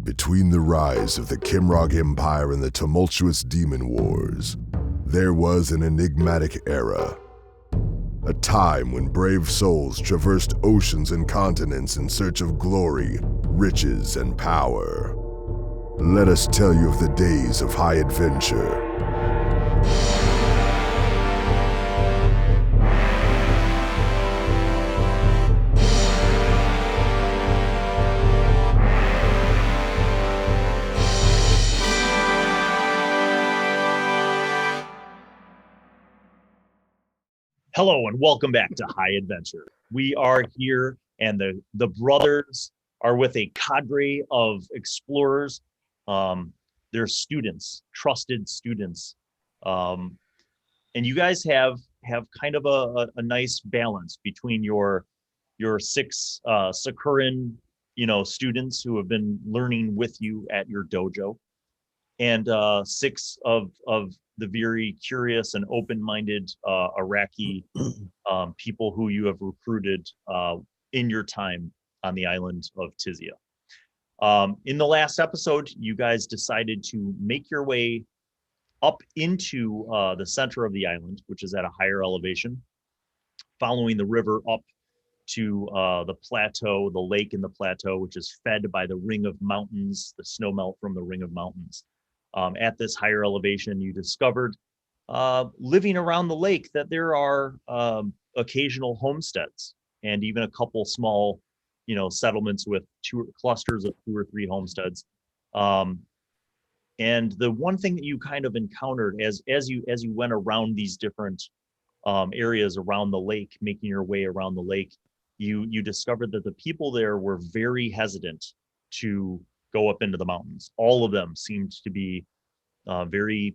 Between the rise of the Kimrog Empire and the tumultuous Demon Wars, there was an enigmatic era. A time when brave souls traversed oceans and continents in search of glory, riches, and power. Let us tell you of the days of high adventure. Hello and welcome back to High Adventure. We are here and the brothers are with a cadre of explorers. They're students, trusted students. And you guys have kind of a nice balance between your six Sacuran, students who have been learning with you at your dojo, and six of the very curious and open-minded Iraqi people who you have recruited in your time on the island of Tizia. In the last episode, you guys decided to make your way up into the center of the island, which is at a higher elevation, following the river up to the plateau, the lake in the plateau, which is fed by the ring of mountains, the snow melt from the ring of mountains. At this higher elevation, you discovered, living around the lake, that there are occasional homesteads and even a couple small, settlements with clusters of 2 or 3 homesteads. And the one thing that you kind of encountered as you went around these different areas around the lake, making your way around the lake, you discovered that the people there were very hesitant to go up into the mountains. All of them seemed to be very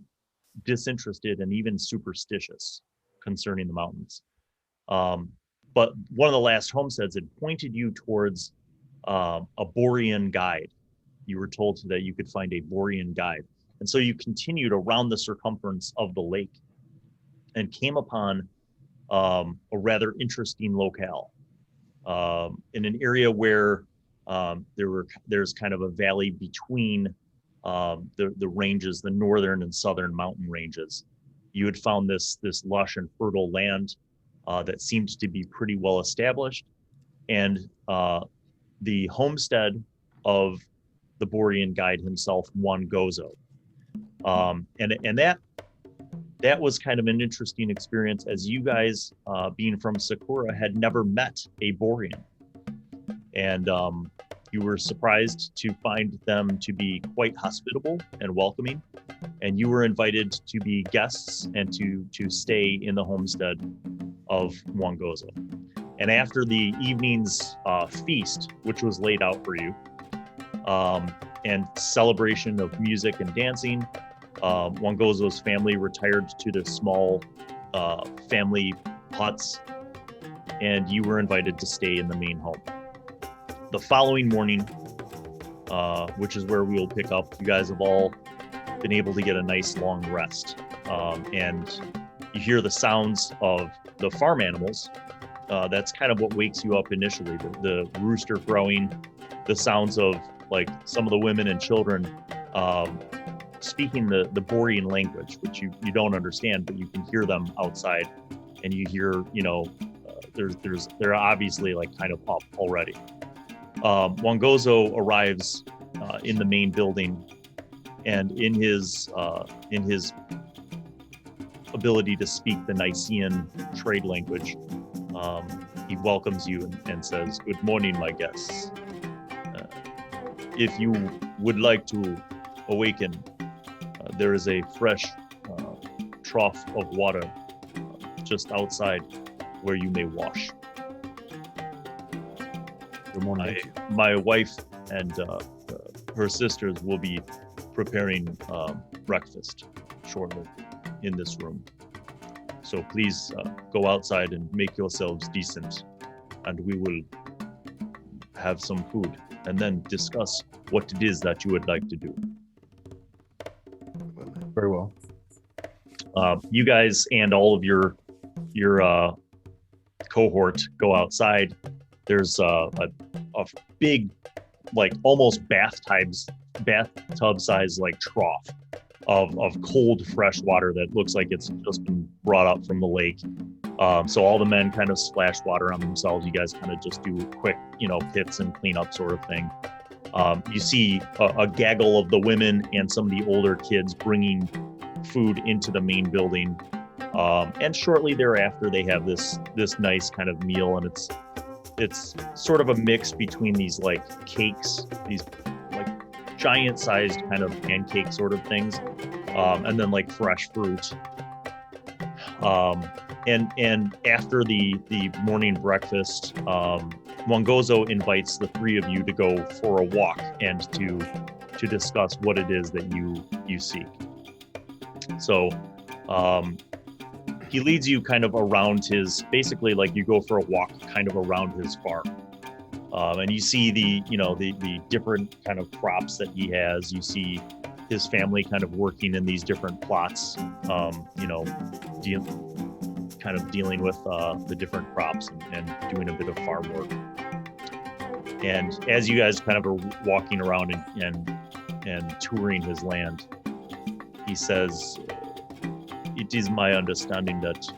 disinterested and even superstitious concerning the mountains. But one of the last homesteads had pointed you towards a Borean guide. You were told that you could find a Borean guide. And so you continued around the circumference of the lake and came upon a rather interesting locale in an area where there's kind of a valley between the ranges, the northern and southern mountain ranges. You had found this lush and fertile land that seemed to be pretty well established, and the homestead of the Borean guide himself, Juan Gozo. And that was kind of an interesting experience, as you guys, being from Sacura, had never met a Borean. And you were surprised to find them to be quite hospitable and welcoming. And you were invited to be guests and to stay in the homestead of Juan Gozo. And after the evening's feast, which was laid out for you, and celebration of music and dancing, Juan Gozo's family retired to the small family huts, and you were invited to stay in the main home. The following morning, which is where we'll pick up, you guys have all been able to get a nice long rest. And you hear the sounds of the farm animals. That's kind of what wakes you up initially. The rooster crowing, the sounds of like some of the women and children speaking the Borean language, which you don't understand, but you can hear them outside, and you hear, they're obviously like kind of up already. Juan Gozo arrives in the main building, and in his ability to speak the Nicean trade language, he welcomes you and says, "Good morning, my guests. If you would like to awaken, there is a fresh trough of water just outside where you may wash." Good morning. My wife and her sisters will be preparing breakfast shortly in this room. So please go outside and make yourselves decent, and we will have some food and then discuss what it is that you would like to do. Very well. You guys and all of your cohort go outside. There's a big, like almost bathtubs bathtub-sized like trough of cold fresh water that looks like it's just been brought up from the lake. So all the men kind of splash water on themselves. You guys kind of just do quick, pits and cleanup sort of thing. You see a gaggle of the women and some of the older kids bringing food into the main building. And shortly thereafter, they have this nice kind of meal, and it's sort of a mix between these like cakes, these like giant-sized kind of pancake sort of things, and then like fresh fruit. And after the morning breakfast, Wangozo invites the three of you to go for a walk and to discuss what it is that you seek. So he leads you kind of around basically like you go for a walk kind of around his farm. And you see the different kind of crops that he has. You see his family kind of working in these different plots, dealing with the different crops and doing a bit of farm work. And as you guys kind of are walking around and touring his land, he says, "It is my understanding that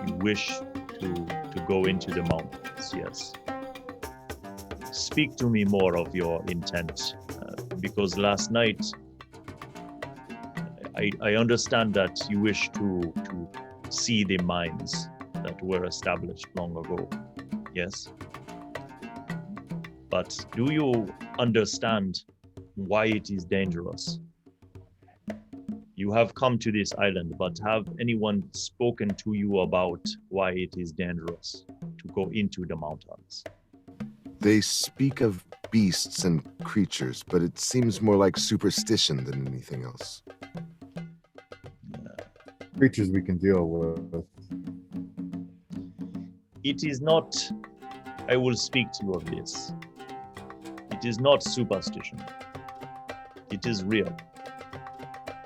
you wish to go into the mountains, yes. Speak to me more of your intent, because last night I understand that you wish to see the mines that were established long ago, yes. But do you understand why it is dangerous? You have come to this island, but have anyone spoken to you about why it is dangerous to go into the mountains?" They speak of beasts and creatures, but it seems more like superstition than anything else. Creatures we can deal with. It is not, I will speak to you of this. It is not superstition. It is real.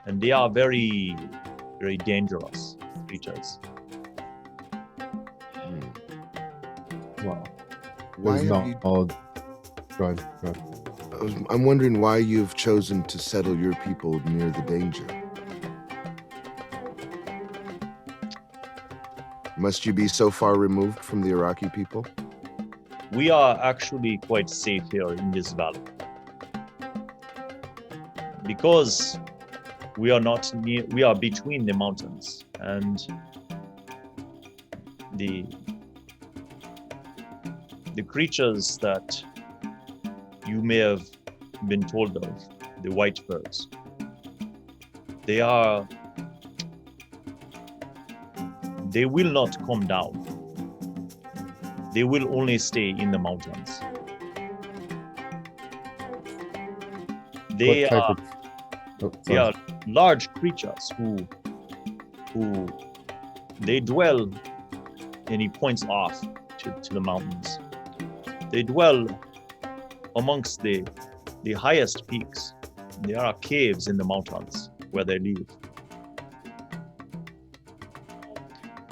And they are very, very dangerous creatures. Wow. Why There's have you... Go ahead. I'm wondering why you've chosen to settle your people near the danger. Must you be so far removed from the Iraqi people? We are actually quite safe here in this valley. Because we are not near, we are between the mountains, and the creatures that you may have been told of, the white birds, they will not come down. They will only stay in the mountains. They are large creatures who they dwell, and he points off to the mountains. They dwell amongst the highest peaks. There are caves in the mountains where they live.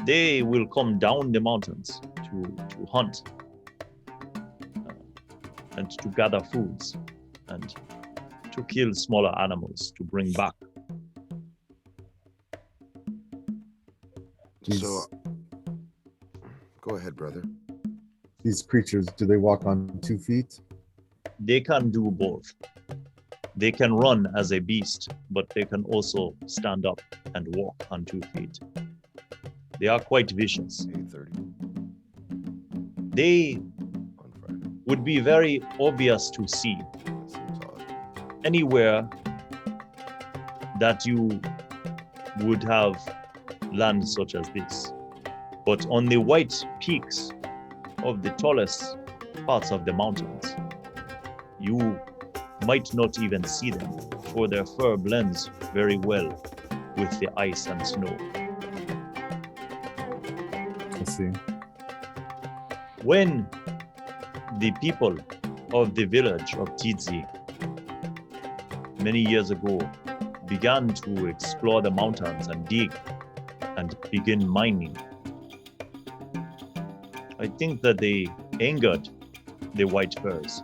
They will come down the mountains to hunt and to gather foods and to kill smaller animals to bring back. So, go ahead, brother. These creatures, do they walk on 2 feet? They can do both. They can run as a beast, but they can also stand up and walk on 2 feet. They are quite vicious. 8:30. They On Friday. would be very obvious to see That seems odd. anywhere that you would have land such as this. But on the white peaks of the tallest parts of the mountains, you might not even see them, for their fur blends very well with the ice and snow. I see. When the people of the village of Tidzi many years ago began to explore the mountains and dig and begin mining, I think that they angered the white furs.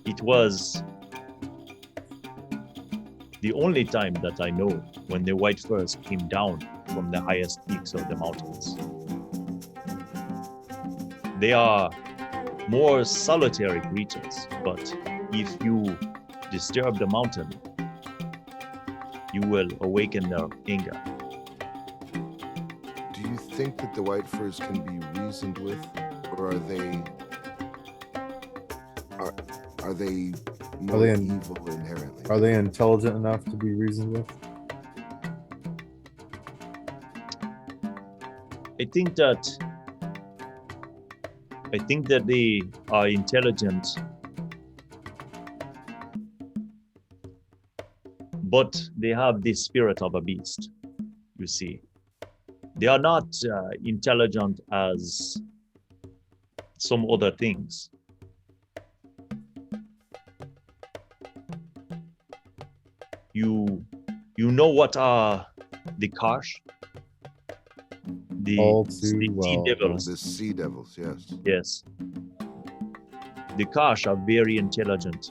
It was the only time that I know when the white furs came down from the highest peaks of the mountains. They are more solitary creatures, but if you disturb the mountain, you will awaken their anger. Do you think that the white furs can be reasoned with, or are they more evil inherently? Are they intelligent enough to be reasoned with? I think that they are intelligent, but they have the spirit of a beast, you see. They are not intelligent as some other things. You know what are the Karsh? All The too well. sea devils. The sea devils, yes. Yes. The Karsh are very intelligent.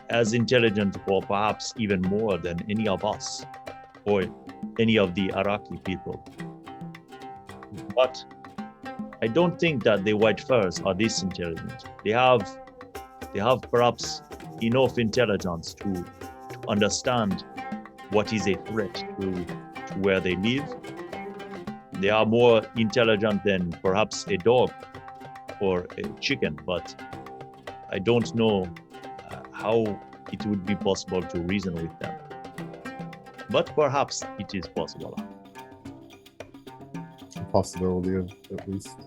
As intelligent, or perhaps even more than any of us, or any of the Araki people. But I don't think that the white furs are this intelligent. They have perhaps enough intelligence to understand what is a threat to where they live. They are more intelligent than perhaps a dog or a chicken, but I don't know how it would be possible to reason with them. But perhaps it is possible. A possibility of, at least.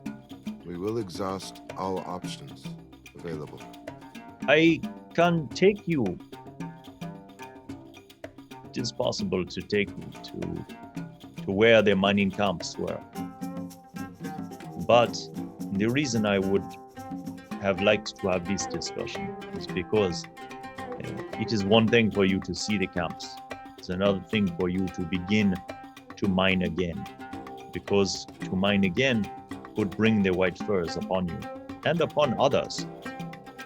We will exhaust all options available. I can take you. It is possible to take you to where the mining camps were. But the reason I would have liked to have this discussion is because it is one thing for you to see the camps. It's another thing for you to begin to mine again. Because to mine again would bring the white furs upon you and upon others.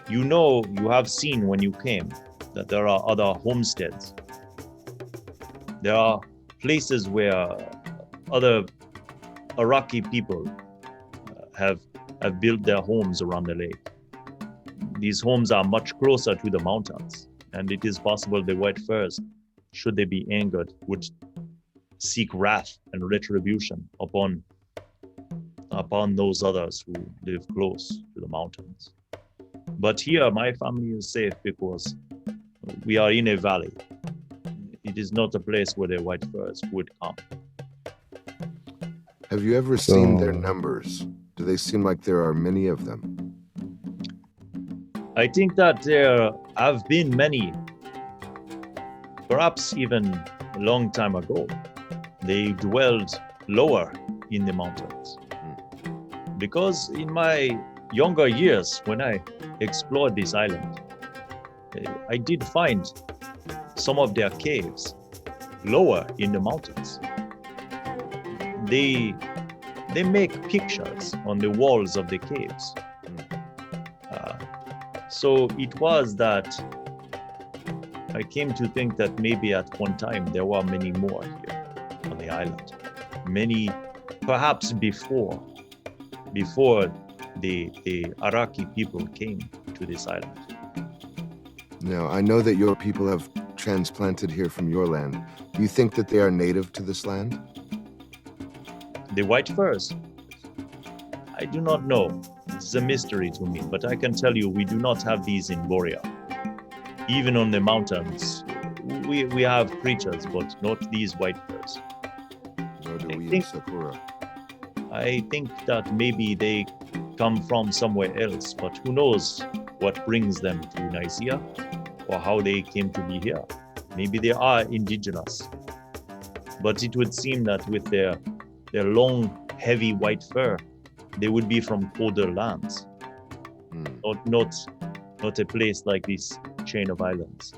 You know, you have seen when you came that there are other homesteads. There are places where other Araki people have built their homes around the lake. These homes are much closer to the mountains, and it is possible the white furs, should they be angered, would seek wrath and retribution upon those others who live close to the mountains. But here, my family is safe because we are in a valley. It is not a place where the white furs would come. Have you ever seen their numbers? Do they seem like there are many of them? I think that there have been many, perhaps even a long time ago. They dwelled lower in the mountains. Because in my younger years, when I explored this island, I did find some of their caves lower in the mountains. They make pictures on the walls of the caves. So it was that I came to think that maybe at one time there were many more here on the island. Many, perhaps before the Araki people came to this island. Now, I know that your people have transplanted here from your land. Do you think that they are native to this land? The white furs? I do not know. It's a mystery to me, but I can tell you we do not have these in Borea. Even on the mountains, we have creatures, but not these white furs. Nor do we in Sacura. I think that maybe they come from somewhere else, but who knows what brings them to Nisia or how they came to be here. Maybe they are indigenous. But it would seem that with their long, heavy white fur, they would be from colder lands. Not a place like this chain of islands.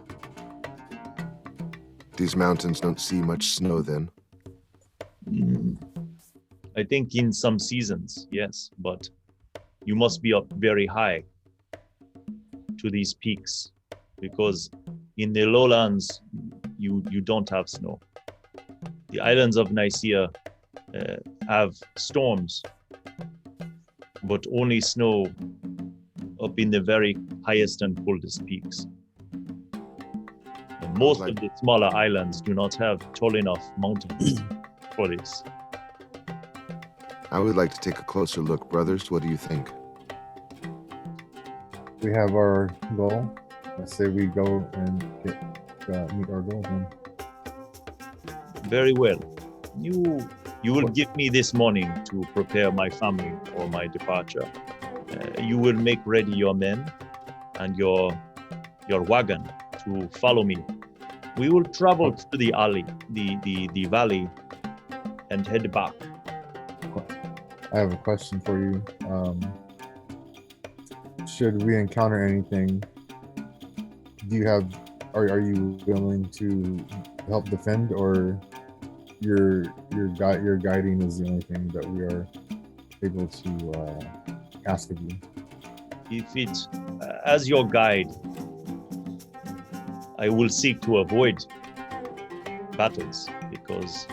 These mountains don't see much snow then? I think in some seasons, yes, but you must be up very high to these peaks, because in the lowlands you don't have snow. The islands of Nisia have storms, but only snow up in the very highest and coldest peaks. And most of the smaller islands do not have tall enough mountains for this. I would like to take a closer look, brothers. What do you think? We have our goal. Let's say we go and meet our goal then. Very well. You will give me this morning to prepare my family for my departure. You will make ready your men and your wagon to follow me. We will travel through the alley, the valley, and head back. I have a question for you. Should we encounter anything, are you willing to help defend, or your guiding is the only thing that we are able to ask of you? If it, as your guide, I will seek to avoid battles, because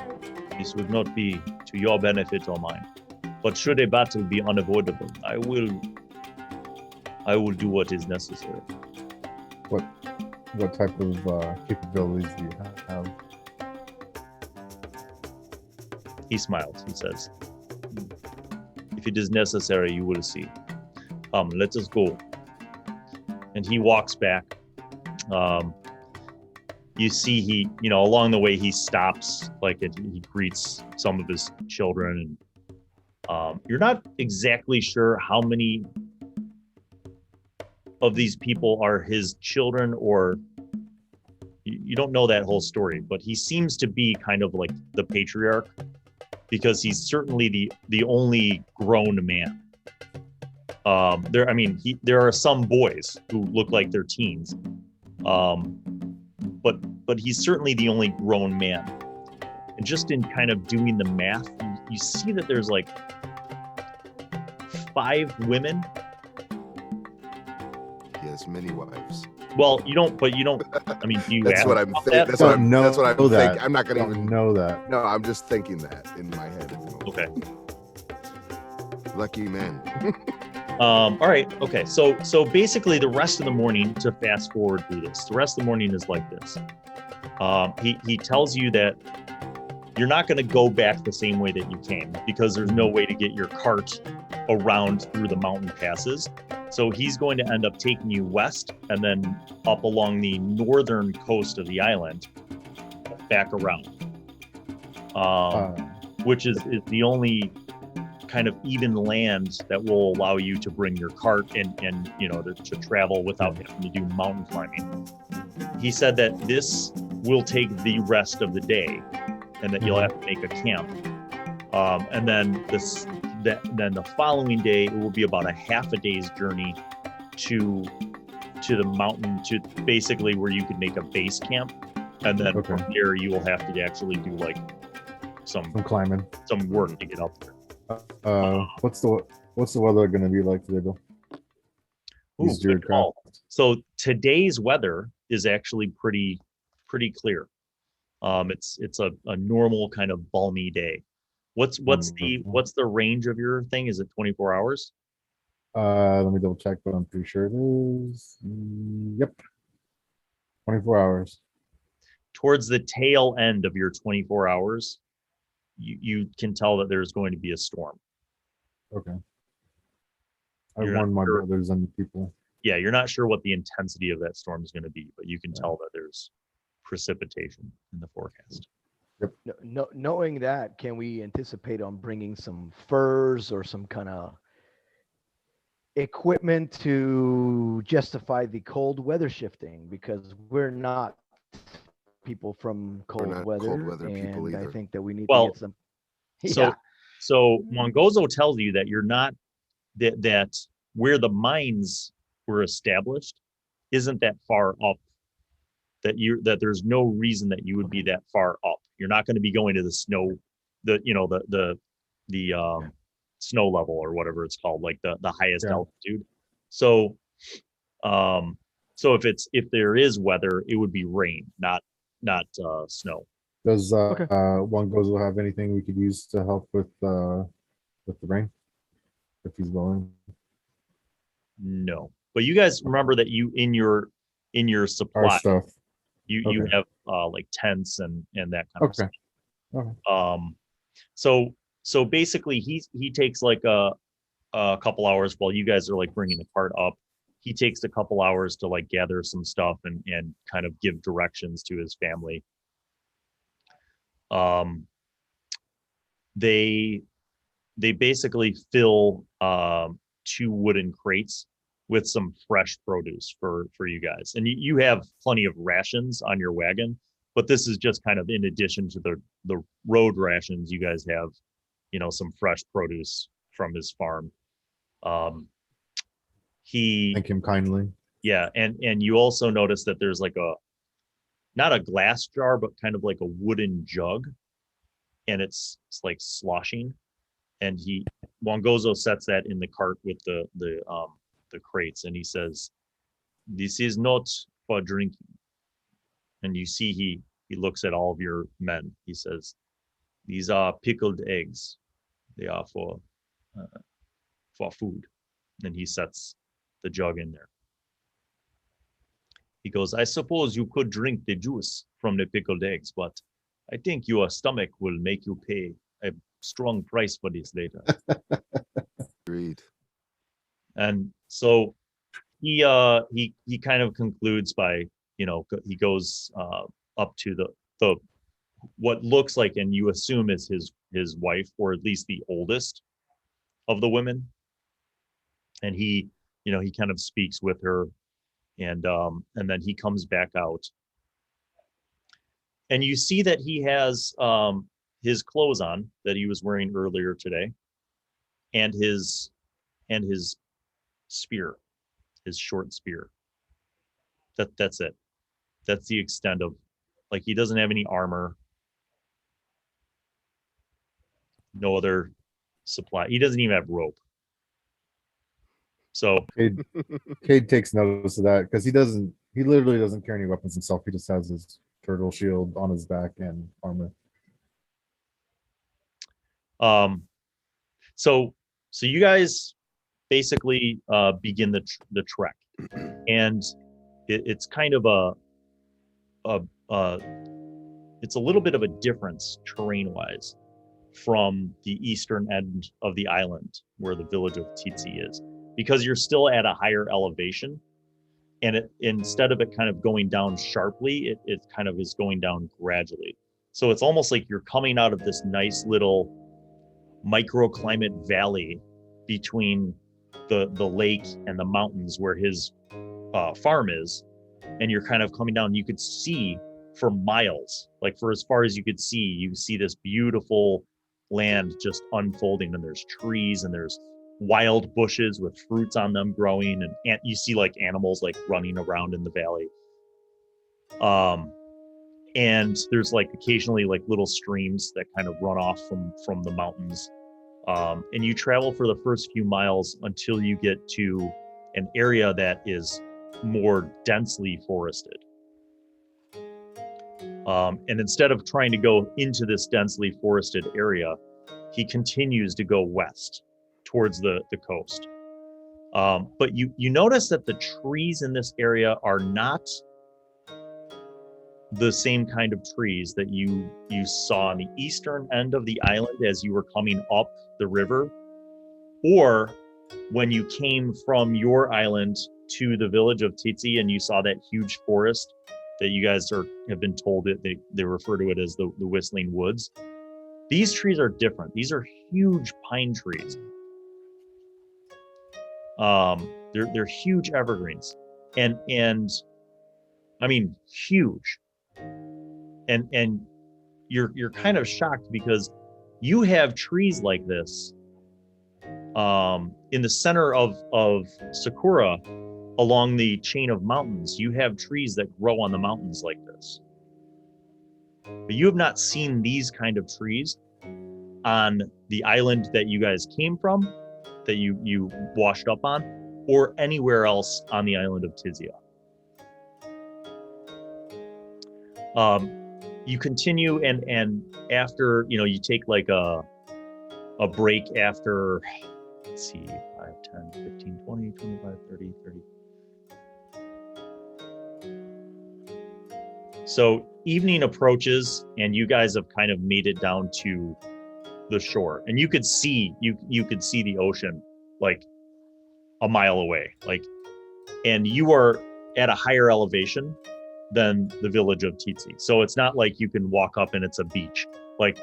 this would not be to your benefit or mine. But should a battle be unavoidable, I will do what is necessary. What type of capabilities do you have? He smiles. He says, if it is necessary, you will see. Let us go. And he walks back. You see along the way he stops, he greets some of his children. And you're not exactly sure how many of these people are his children, or you don't know that whole story, but he seems to be kind of like the patriarch, because he's certainly the only grown man. There are some boys who look like they're teens, but he's certainly the only grown man. And just in kind of doing the math, you see that there's like 5 women. He has many wives. Well, you don't. I mean, do you? That's what I'm thinking. That's what I'm thinking. I'm not gonna even know that. No, I'm just thinking that in my head. Okay. Lucky man. All right. Okay. So basically, the rest of the morning, to fast forward through this, the rest of the morning is like this. He tells you that you're not going to go back the same way that you came, because there's no way to get your cart around through the mountain passes. So he's going to end up taking you west and then up along the northern coast of the island, back around, which is the only kind of even land that will allow you to bring your cart and to travel without having to do mountain climbing. He said that this will take the rest of the day, and that you'll have to make a camp, and then then the following day it will be about a half a day's journey to the mountain, to basically where you could make a base camp, and then from there you will have to actually do like some climbing, some work to get up there. What's the weather going to be like today, Bill? Good call. So today's weather is actually pretty clear. It's a normal kind of balmy day. What's the range of your thing? Is it 24 hours? Let me double check, but I'm pretty sure it is. Yep. 24 hours. Towards the tail end of your 24 hours, you can tell that there's going to be a storm. Okay. I warned my brothers and the people. Yeah, you're not sure what the intensity of that storm is going to be, but you can tell that there's precipitation in the forecast. Yep. No, knowing that, can we anticipate on bringing some furs or some kind of equipment to justify the cold weather shifting? Because we're not people from cold weather, and I think that we need to get some. So Mongozo tells you that you're not that where the mines were established isn't that far up. That there's no reason that you would be that far up. You're not going to be going to the snow, the snow level or whatever it's called, like the highest altitude. So So if there is weather, it would be rain, not snow. Does Okay. Wangozo have anything we could use to help with the rain, if he's willing? No, but you guys remember that you in your Our supply stuff. you Okay. have like tents and that kind of Okay. stuff. Okay. So basically he takes like a couple hours while you guys are like bringing the cart up. He takes a couple hours to like gather some stuff and kind of give directions to his family. They basically fill 2 wooden crates with some fresh produce for you guys, and you have plenty of rations on your wagon, but this is just kind of in addition to the road rations. You guys have, some fresh produce from his farm. He Thank him kindly. Yeah, and you also notice that there's like not a glass jar, but kind of like a wooden jug, and it's like sloshing. And Wangozo sets that in the cart with the crates, and he says, "This is not for drinking." And you see he looks at all of your men. He says, "These are pickled eggs. They are for food." And he sets the jug in there. He goes, "I suppose you could drink the juice from the pickled eggs, but I think your stomach will make you pay a strong price for this later." Agreed. And so he kind of concludes by, he goes up to the what looks like, and you assume is his wife, or at least the oldest of the women. And he kind of speaks with her, and then he comes back out, and you see that he has his clothes on that he was wearing earlier today, and his spear, his short spear. That's it. That's the extent of, like, he doesn't have any armor, no other supply. He doesn't even have rope. So Cade takes notice of that because he literally doesn't carry any weapons himself. He just has his turtle shield on his back and armor. So you guys basically begin the trek, and it's kind of it's a little bit of a difference terrain wise from the eastern end of the island where the village of Titsi is, because you're still at a higher elevation, and instead of it kind of going down sharply, it kind of is going down gradually. So it's almost like you're coming out of this nice little microclimate valley between the lake and the mountains where his farm is, and you're kind of coming down. You could see for miles, like for as far as you could see, you see this beautiful land just unfolding, and there's trees and there's wild bushes with fruits on them growing, and you see like animals like running around in the valley. And there's like occasionally like little streams that kind of run off from the mountains. And you travel for the first few miles until you get to an area that is more densely forested. And instead of trying to go into this densely forested area, he continues to go west towards the coast. But you notice that the trees in this area are not the same kind of trees that you saw on the eastern end of the island as you were coming up the river, or when you came from your island to the village of Titsi and you saw that huge forest that you guys have been told that they refer to it as the Whistling Woods. These trees are different. These are huge pine trees. They're huge evergreens, and I mean huge. And you're kind of shocked because you have trees like this in the center of Sacura, along the chain of mountains. You have trees that grow on the mountains like this, but you have not seen these kind of trees on the island that you guys came from, that you washed up on, or anywhere else on the island of Tizia. You continue, and after, you take like a break after, let's see, 5, 10, 15, 20, 25, 30. So evening approaches, and you guys have kind of made it down to the shore, and you could see the ocean like a mile away, and you are at a higher elevation than the village of Titsi. So it's not like you can walk up and it's a beach. Like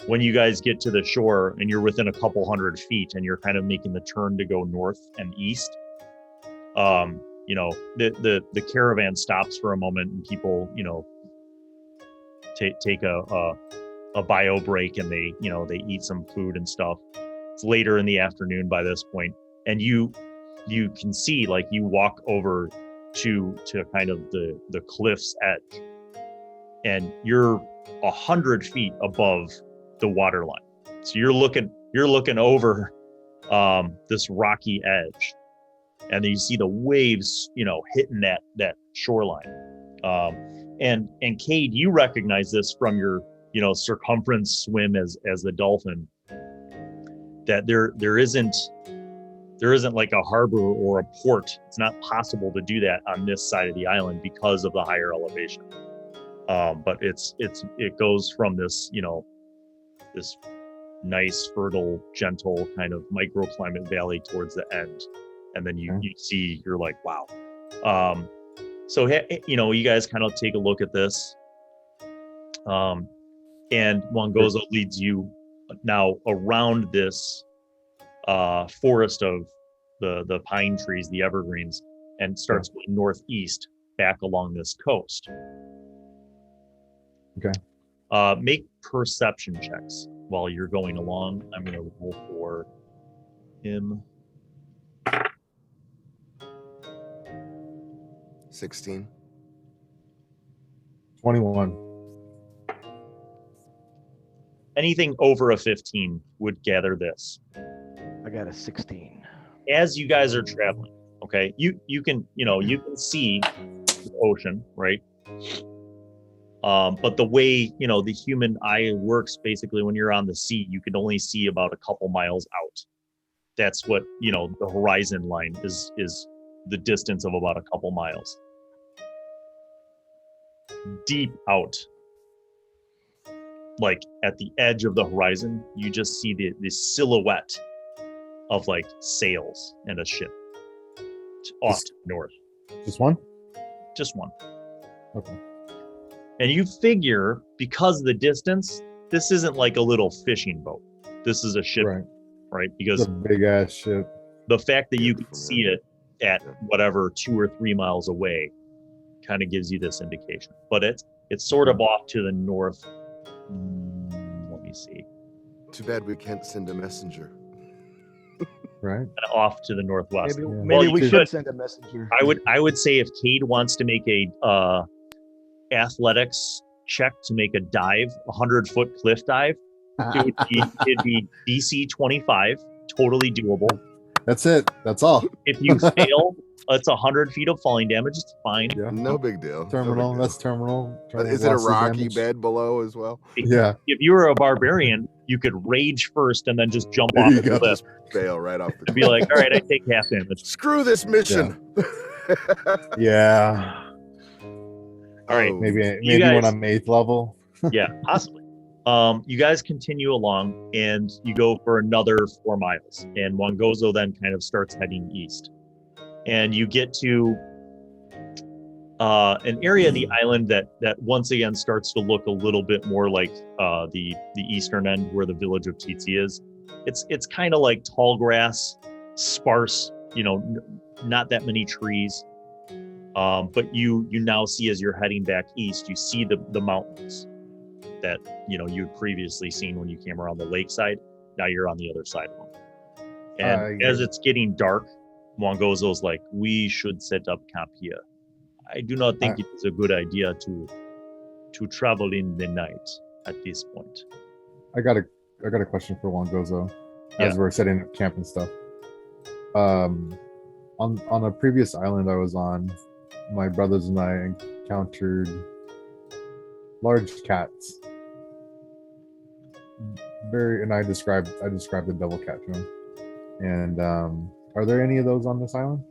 when you guys get to the shore and you're within a couple 100 feet and you're kind of making the turn to go north and east, the caravan stops for a moment, and people, take a bio break, and they eat some food and stuff. It's later in the afternoon by this point, and you can see, like, you walk over to kind of the cliff's edge, and you're 100 feet above the water line. So you're looking over this rocky edge, and then you see the waves, hitting that shoreline. And Cade, you recognize this from your, circumference swim as the dolphin, that there isn't like a harbor or a port. It's not possible to do that on this side of the island because of the higher elevation. But it goes from this, this nice, fertile, gentle kind of microclimate valley towards the end. And then you see, you're like, wow. So, you guys kind of take a look at this. And Wangozo leads you now around this forest of the pine trees, the evergreens, and starts going northeast back along this coast. Okay. Make perception checks while you're going along. I'm going to roll for him. 16. 21. Anything over a 15 would gather this. I got a 16. As you guys are traveling, okay, you can see the ocean, right? But the way, the human eye works, basically, when you're on the sea, you can only see about a couple miles out. That's what, the horizon line is the distance of about a couple miles. Deep out, like at the edge of the horizon, you just see the silhouette of like sails and a ship off to the north. Just one? Just one. Okay. And you figure, because of the distance, this isn't like a little fishing boat. This is a ship, right? Because it's a big ass ship. The fact that you can see it at whatever 2 or 3 miles away kind of gives you this indication. But it's sort of off to the north. Let me see. Too bad we can't send a messenger. Right. Off to the northwest. Maybe we should send a messenger. I would say if Cade wants to make a athletics check to make a dive, 100-foot cliff dive, it'd be DC 25, totally doable. That's it. That's all. If you fail, it's 100 feet of falling damage. It's fine. Yeah. No big deal. Terminal. That's terminal. Is it a rocky bed below as well? Yeah. If you were a barbarian, you could rage first and then just jump off the cliff. Just fail right off the cliff. Be like, all right, I take half damage. Screw this mission. Yeah. All right. Maybe guys, when I'm 8th level. Yeah, possibly. You guys continue along, and you go for another 4 miles, and Wangozo then kind of starts heading east, and you get to an area of the island that once again starts to look a little bit more like the eastern end where the village of Titsi is. It's kind of like tall grass, sparse, not that many trees, but you now see, as you're heading back east, you see the mountains that you'd previously seen when you came around the lakeside. Now you're on the other side of them, and as it's getting dark, Wangozo's like, we should set up camp here. I do not think it is a good idea to travel in the night at this point. I got a question for Wangozo as we're setting up camp and stuff. On on a previous island I was on, my brothers and I encountered large cats. And I described the devil cat to him. And are there any of those on this island?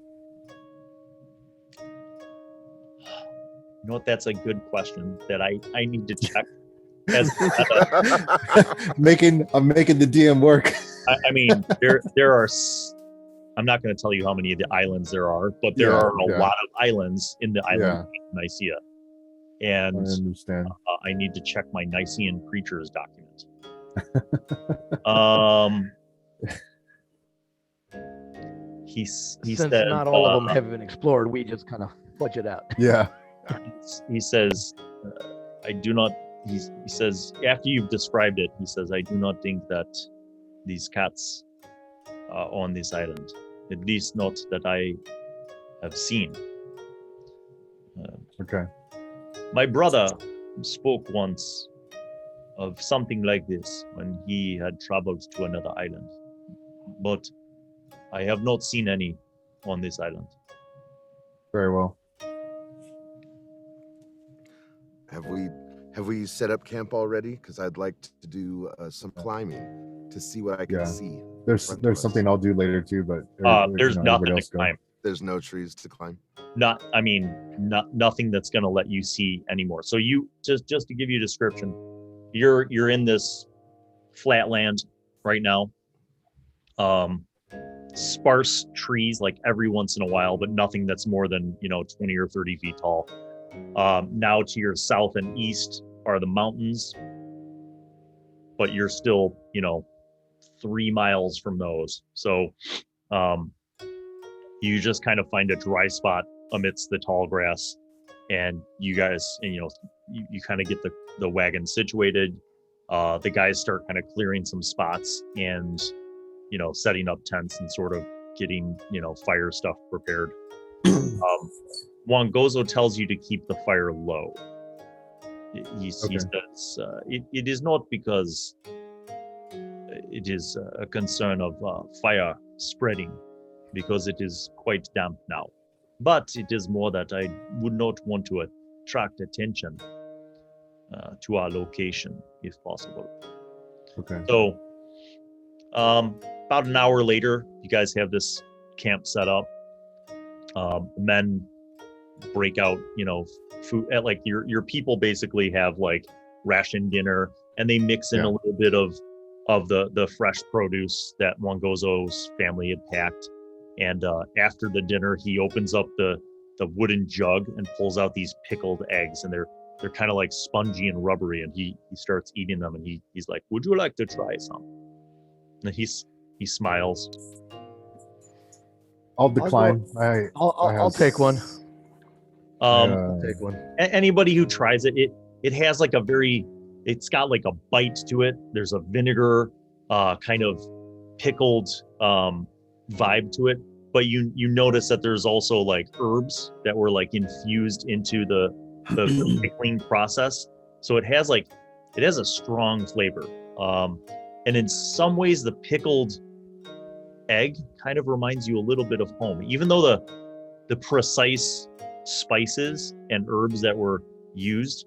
You know what? That's a good question that I need to check. I'm making the DM work. I mean, there are. I'm not going to tell you how many of the islands there are, but there are a lot of islands in the island of Nisia, and I understand. I need to check my Nisian creatures document. He Since said not all of them have been explored, we just kind of fudge it out. Yeah. He says, I do not. He says, after you've described it, he says, I do not think that these cats are on this island. At least not that I have seen. Okay. My brother spoke once of something like this when he had traveled to another island, but I have not seen any on this island. Very well. Have we set up camp already? Because I'd like to do some climbing to see what I can see. There's something I'll do later too, but there's nothing to climb. There's no trees to climb. Nothing that's going to let you see anymore. So you just to give you a description, you're in this flat land right now. Sparse trees like every once in a while, but nothing that's more than 20 or 30 feet tall. Now to your south and east are the mountains, but you're still 3 miles from those. So you just kind of find a dry spot amidst the tall grass, and you guys, you kind of get the wagon situated. The guys start kind of clearing some spots and setting up tents and sort of getting fire stuff prepared. Wangozo tells you to keep the fire low. He says it is not because it is a concern of fire spreading, because it is quite damp now, but it is more that I would not want to attract attention to our location if possible. Okay. So about an hour later, you guys have this camp set up. Men break out, food at your people basically have like ration dinner, and they mix in a little bit of the fresh produce that Wangozo's family had packed. And after the dinner, he opens up the wooden jug and pulls out these pickled eggs, and they're kind of like spongy and rubbery, and he starts eating them, and he's like, would you like to try some? And he smiles. I'll decline. I'll take one. I'll take one. Anybody who tries it, it has like it's got like a bite to it. There's a vinegar kind of pickled vibe to it, but you notice that there's also like herbs that were like infused into the pickling process. So it has a strong flavor. And in some ways the pickled egg kind of reminds you a little bit of home, even though the precise spices and herbs that were used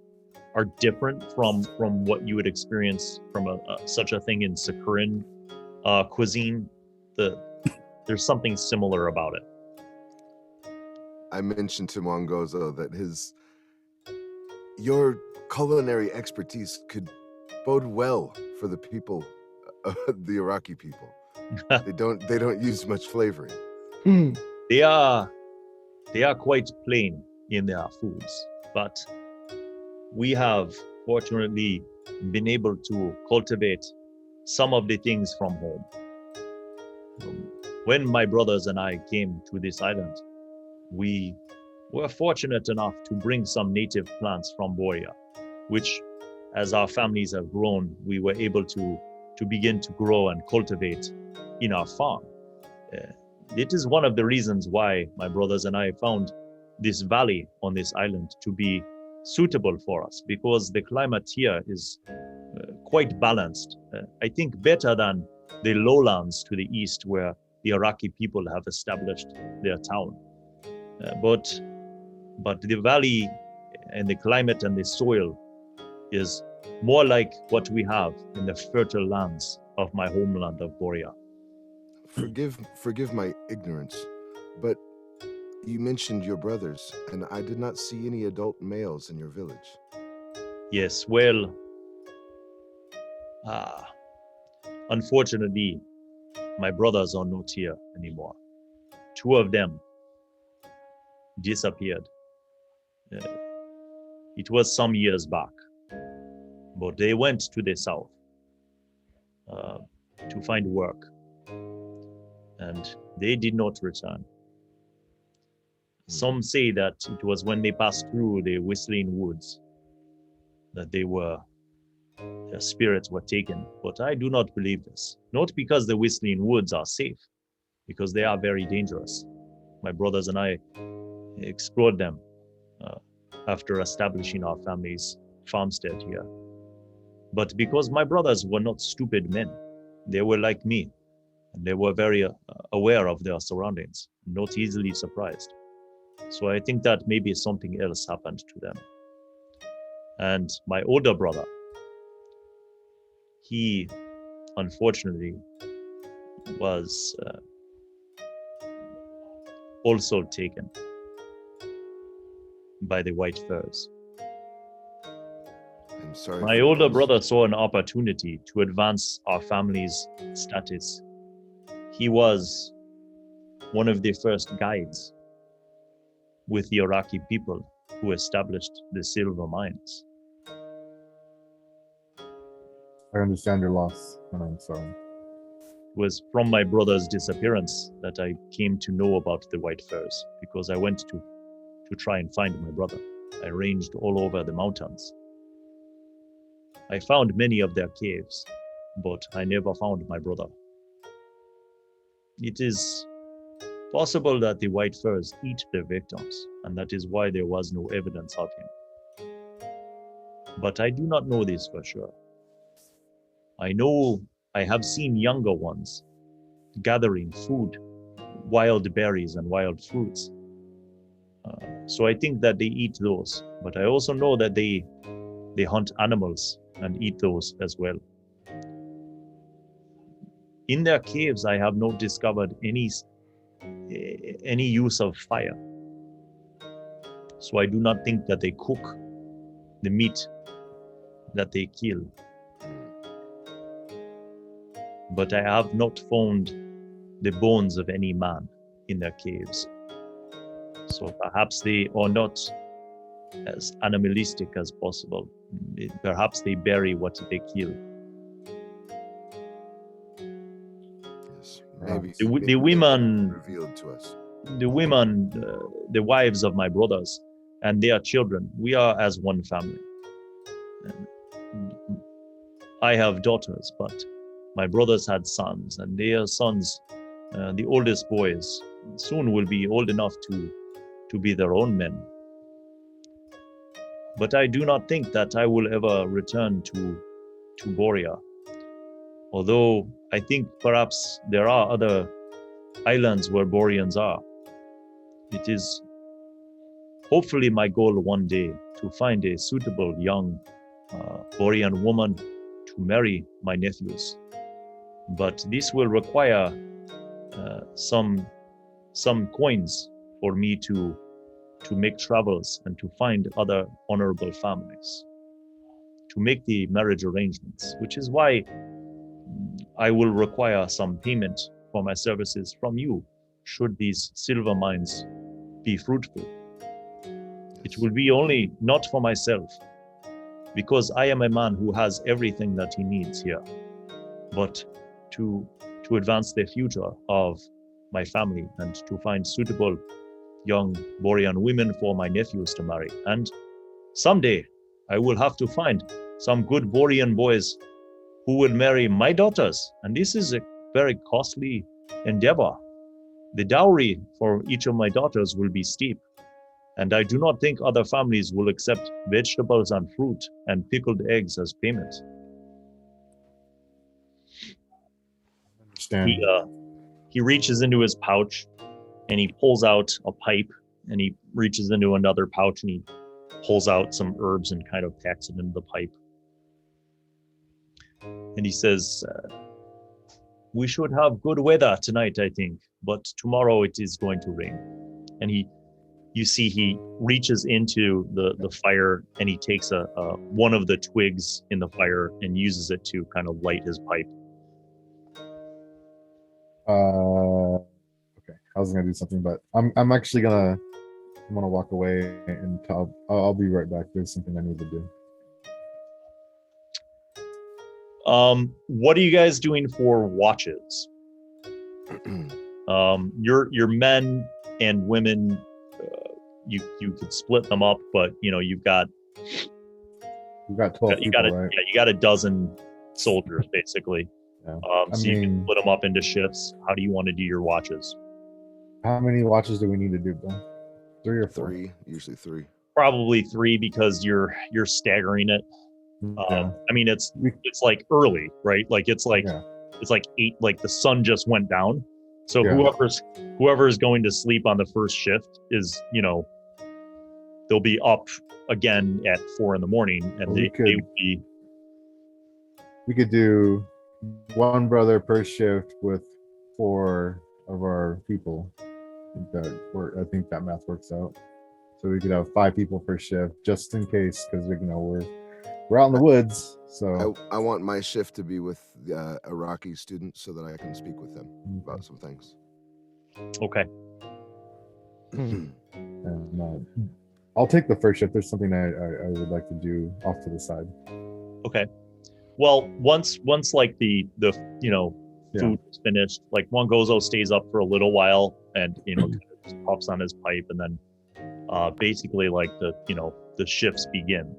are different from what you would experience from such a thing in Sacuran cuisine. There's something similar about it. I mentioned to Wangozo that your culinary expertise could bode well for the people, the Iraqi people. They don't use much flavoring. They are quite plain in their foods, but we have fortunately been able to cultivate some of the things from home. When my brothers and I came to this island, we were fortunate enough to bring some native plants from Boria, which, as our families have grown, we were able to begin to grow and cultivate in our farm. It is one of the reasons why my brothers and I found this valley on this island to be suitable for us, because the climate here is quite balanced. I think better than the lowlands to the east, where the Iraqi people have established their town. But the valley and the climate and the soil is more like what we have in the fertile lands of my homeland of Borea. Forgive my ignorance, but you mentioned your brothers, and I did not see any adult males in your village. Yes, well, unfortunately, my brothers are not here anymore. 2 of them disappeared. It was some years back, but they went to the south to find work, and they did not return. Some say that it was when they passed through the Whistling Woods that their spirits were taken, but I do not believe this. Not because the Whistling Woods are safe, because they are very dangerous. My brothers and I explored them after establishing our family's farmstead here. But because my brothers were not stupid men, they were like me, and they were very aware of their surroundings, not easily surprised. So I think that maybe something else happened to them. And my older brother, he unfortunately was also taken by the White Furs. I'm sorry. My older brother saw an opportunity to advance our family's status. He was one of the first guides with the Iraqi people who established the silver mines. I understand your loss, and I'm sorry. It was from my brother's disappearance that I came to know about the White Furs, because I went to try and find my brother. I ranged all over the mountains. I found many of their caves, but I never found my brother. It is possible that the White Furs eat their victims, and that is why there was no evidence of him. But I do not know this for sure. I know I have seen younger ones gathering food, wild berries and wild fruits. So I think that they eat those, but I also know that they hunt animals and eat those as well. In their caves, I have not discovered any use of fire. So I do not think that they cook the meat that they kill. But I have not found the bones of any man in their caves. So perhaps they are not as animalistic as possible. Perhaps they bury what they kill. Yes, maybe the women revealed to us. The women, the wives of my brothers and their children, we are as one family. I have daughters, but my brothers had sons, and their sons, the oldest boys, soon will be old enough to be their own men. But I do not think that I will ever return to Borea. Although I think perhaps there are other islands where Boreans are. It is hopefully my goal one day to find a suitable young Borean woman to marry my nephews. But this will require some coins for me to make travels and to find other honorable families to make the marriage arrangements, which is why I will require some payment for my services from you should these silver mines be fruitful. It will be only not for myself, because I am a man who has everything that he needs here, but to advance the future of my family and to find suitable young Borean women for my nephews to marry. And someday I will have to find some good Borean boys who will marry my daughters. And this is a very costly endeavor. The dowry for each of my daughters will be steep. And I do not think other families will accept vegetables and fruit and pickled eggs as payment. Understand. he reaches into his pouch and he pulls out a pipe, and he reaches into another pouch and he pulls out some herbs and kind of packs it into the pipe. And he says, we should have good weather tonight, I think, but tomorrow it is going to rain. And you see he reaches into the fire and he takes one of the twigs in the fire and uses it to kind of light his pipe. Okay, I was gonna do something, but I'm actually gonna walk away and I'll be right back. There's something I need to do. What are you guys doing for watches? Your men and women, you could split them up, but you've got 12 people, right? Yeah, you got a dozen soldiers basically. Yeah. So you can split them up into shifts. How do you want to do your watches? How many watches do we need to do, Bill? 3 or 4? 3, usually 3. Probably 3 because you're staggering it. Yeah. I mean, it's like early, right? Like it's like 8, like the sun just went down. So whoever is going to sleep on the first shift is, they'll be up again at 4 a.m, and they would be. We could do 1 brother per shift with 4 of our people. I think that math works out. So we could have 5 people per shift, just in case, because we're out in the woods. So I want my shift to be with Iraqi students so that I can speak with them about some things. Okay. And I'll take the first shift. There's something I would like to do off to the side. Okay. Well, once like the food is finished, like Wangozo stays up for a little while and kind of just puffs on his pipe, and then basically like the shifts begin.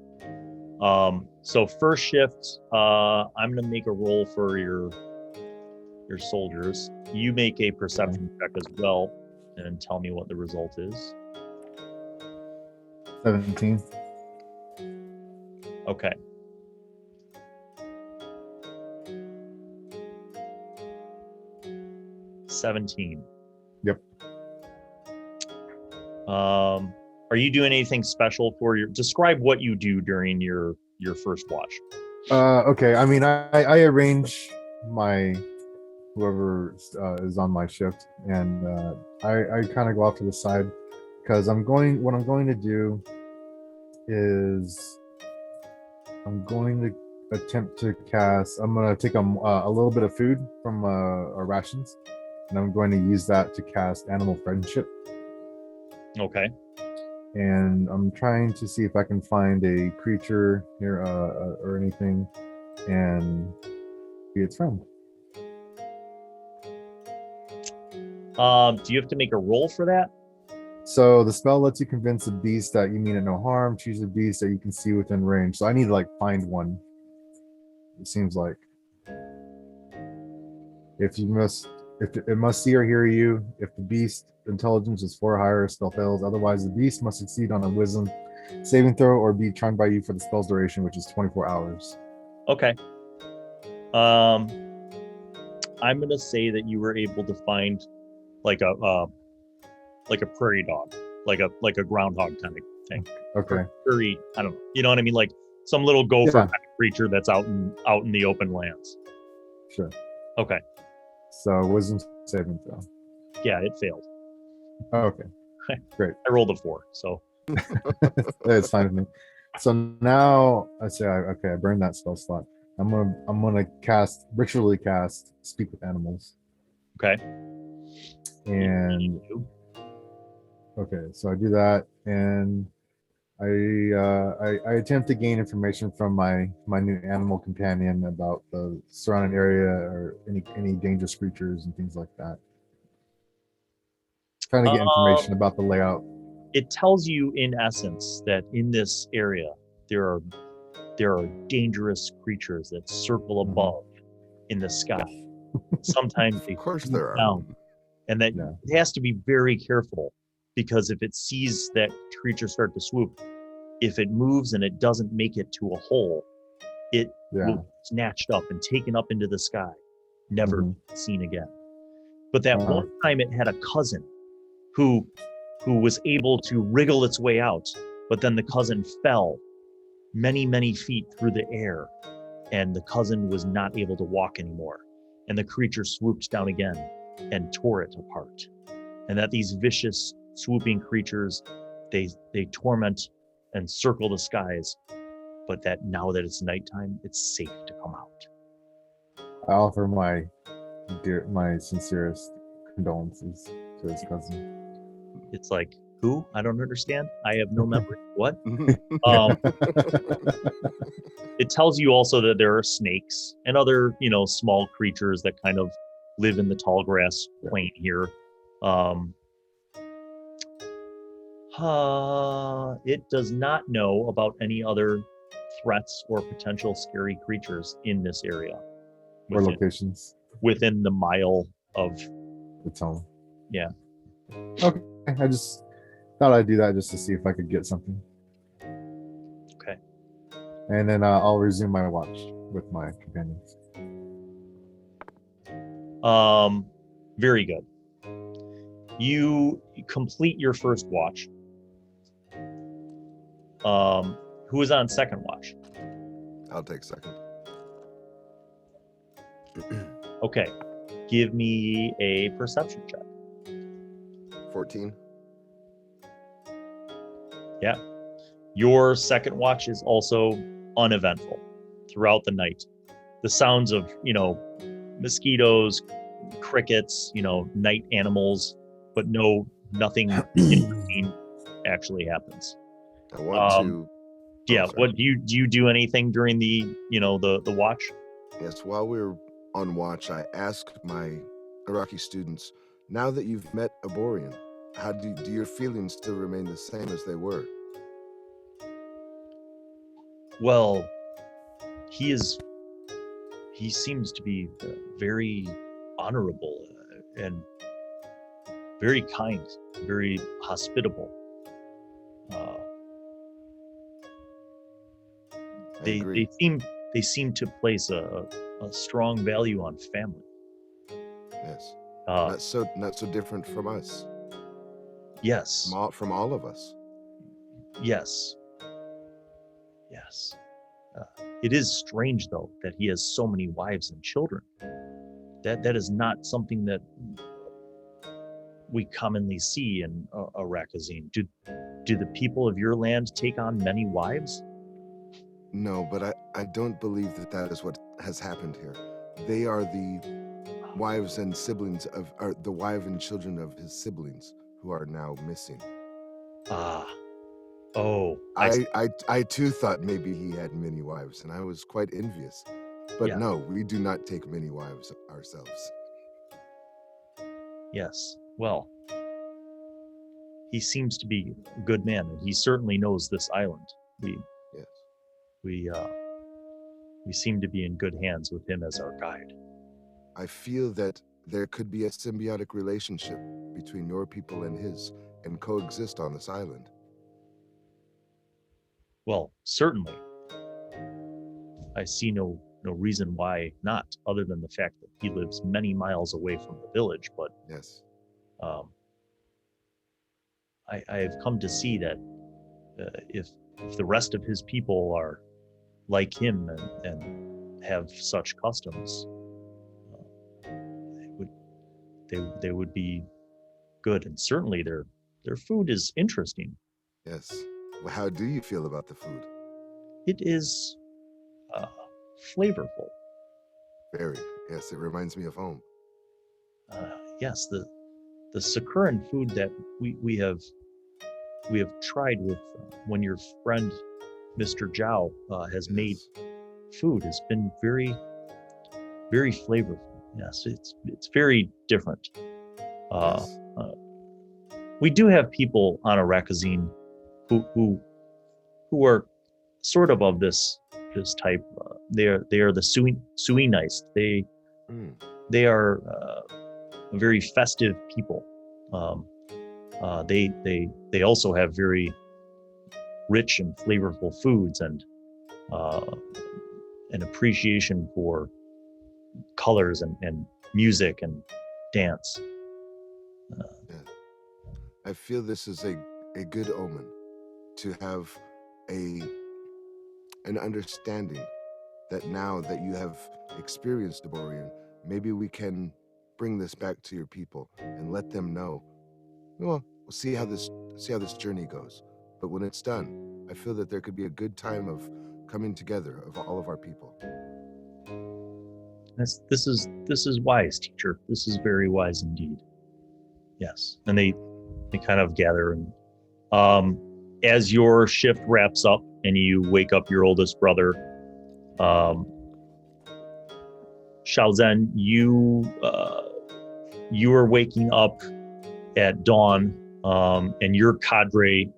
So first shift, I'm gonna make a roll for your soldiers. You make a perception check as well, and tell me what the result is. 17. Okay. $17. Yep. Are you doing anything special for describe what you do during your first watch? Okay. I mean, I arrange whoever is on my shift, and I kind of go off to the side because what I'm going to do is I'm going to attempt to cast. I'm going to take a little bit of food from our rations, and I'm going to use that to cast Animal Friendship. Okay. And I'm trying to see if I can find a creature here or anything and be its friend. Do you have to make a roll for that? So the spell lets you convince a beast that you mean it no harm. Choose a beast that you can see within range. So I need to find one. It seems like if it must see or hear you. If the beast intelligence is 4 or higher, spell fails. Otherwise, the beast must succeed on a wisdom saving throw or be charmed by you for the spell's duration, which is 24 hours. Okay. I'm gonna say that you were able to find like a prairie dog, like a groundhog kind of thing. Okay. Prairie, I don't know. You know what I mean? Like some little gopher kind of creature that's out in the open lands. Sure. Okay. So wisdom saving throw. Yeah, it failed. Oh, okay. Great. I rolled a 4, so it's fine with me. So now I say, okay, I burned that spell slot. I'm gonna ritually cast Speak with Animals. Okay. And okay, so I do that, and I attempt to gain information from my new animal companion about the surrounding area or any dangerous creatures and things like that. Trying to get information about the layout. It tells you, in essence, that in this area there are dangerous creatures that circle above in the sky. Sometimes they there down, and that it has to be very careful, because if it sees that creature start to swoop, if it moves and it doesn't make it to a hole, it will be snatched up and taken up into the sky, never seen again. But that one time it had a cousin who was able to wriggle its way out, but then the cousin fell many, many feet through the air, and the cousin was not able to walk anymore. And the creature swooped down again and tore it apart. And that these vicious, swooping creatures, they torment and circle the skies, but that now that it's nighttime, it's safe to come out. I offer my sincerest condolences to his cousin. It's like, who? I don't understand. I have no memory. What? It tells you also that there are snakes and other, small creatures that kind of live in the tall grass plain here. It does not know about any other threats or potential scary creatures in this area. Or locations. Within the mile of its home. Yeah. Okay. I just thought I'd do that just to see if I could get something. Okay. And then I'll resume my watch with my companions. Very good. You complete your first watch. Who is on second watch? I'll take second. Okay. Give me a perception check. 14. Yeah. Your second watch is also uneventful throughout the night. The sounds of, mosquitoes, crickets, night animals, but nothing interesting actually happens. I want to. Yeah. What do you do anything during the watch? Yes. While we're on watch, I asked my Iraqi students, now that you've met Aborian, how do your feelings still remain the same as they were? Well, he seems to be very honorable and very kind, very hospitable. They seem to place a strong value on family. Yes. Not so different from us. Yes. From all of us. Yes. Yes. It is strange, though, that he has so many wives and children. That is not something that we commonly see in Arakazine. Do the people of your land take on many wives? No, but I don't believe that is what has happened here. They are the wives and siblings the wife and children of his siblings who are now missing. Oh. I too thought maybe he had many wives, and I was quite envious. But yeah. No, we do not take many wives ourselves. Yes. Well, he seems to be a good man, and he certainly knows this island. We seem to be in good hands with him as our guide. I feel that there could be a symbiotic relationship between your people and his, and coexist on this island. Well, certainly. I see no reason why not, other than the fact that he lives many miles away from the village. But yes, I have come to see that if the rest of his people are like him and have such customs, they would be good, and certainly their food is interesting. Yes. Well, how do you feel about the food? It is flavorful. Very. Yes, it reminds me of home. Yes, the Sacuran food that we have tried with when your friend Mr. Zhao has made food has been very, very flavorful. Yes, it's very different. Yes. We do have people on Arakazine who are sort of this type. They are the Suinites. They are a very festive people. They also have very rich and flavorful foods and an appreciation for colors and music and dance. I feel this is a good omen to have an understanding that now that you have experienced Deborian, maybe we can bring this back to your people and let them know. Well, we'll see how this journey goes. But when it's done, I feel that there could be a good time of coming together of all of our people. This is wise, teacher. This is very wise indeed. Yes, and they kind of gather, and as your shift wraps up and you wake up your oldest brother, Shao Zhen, you are waking up at dawn, and your cadre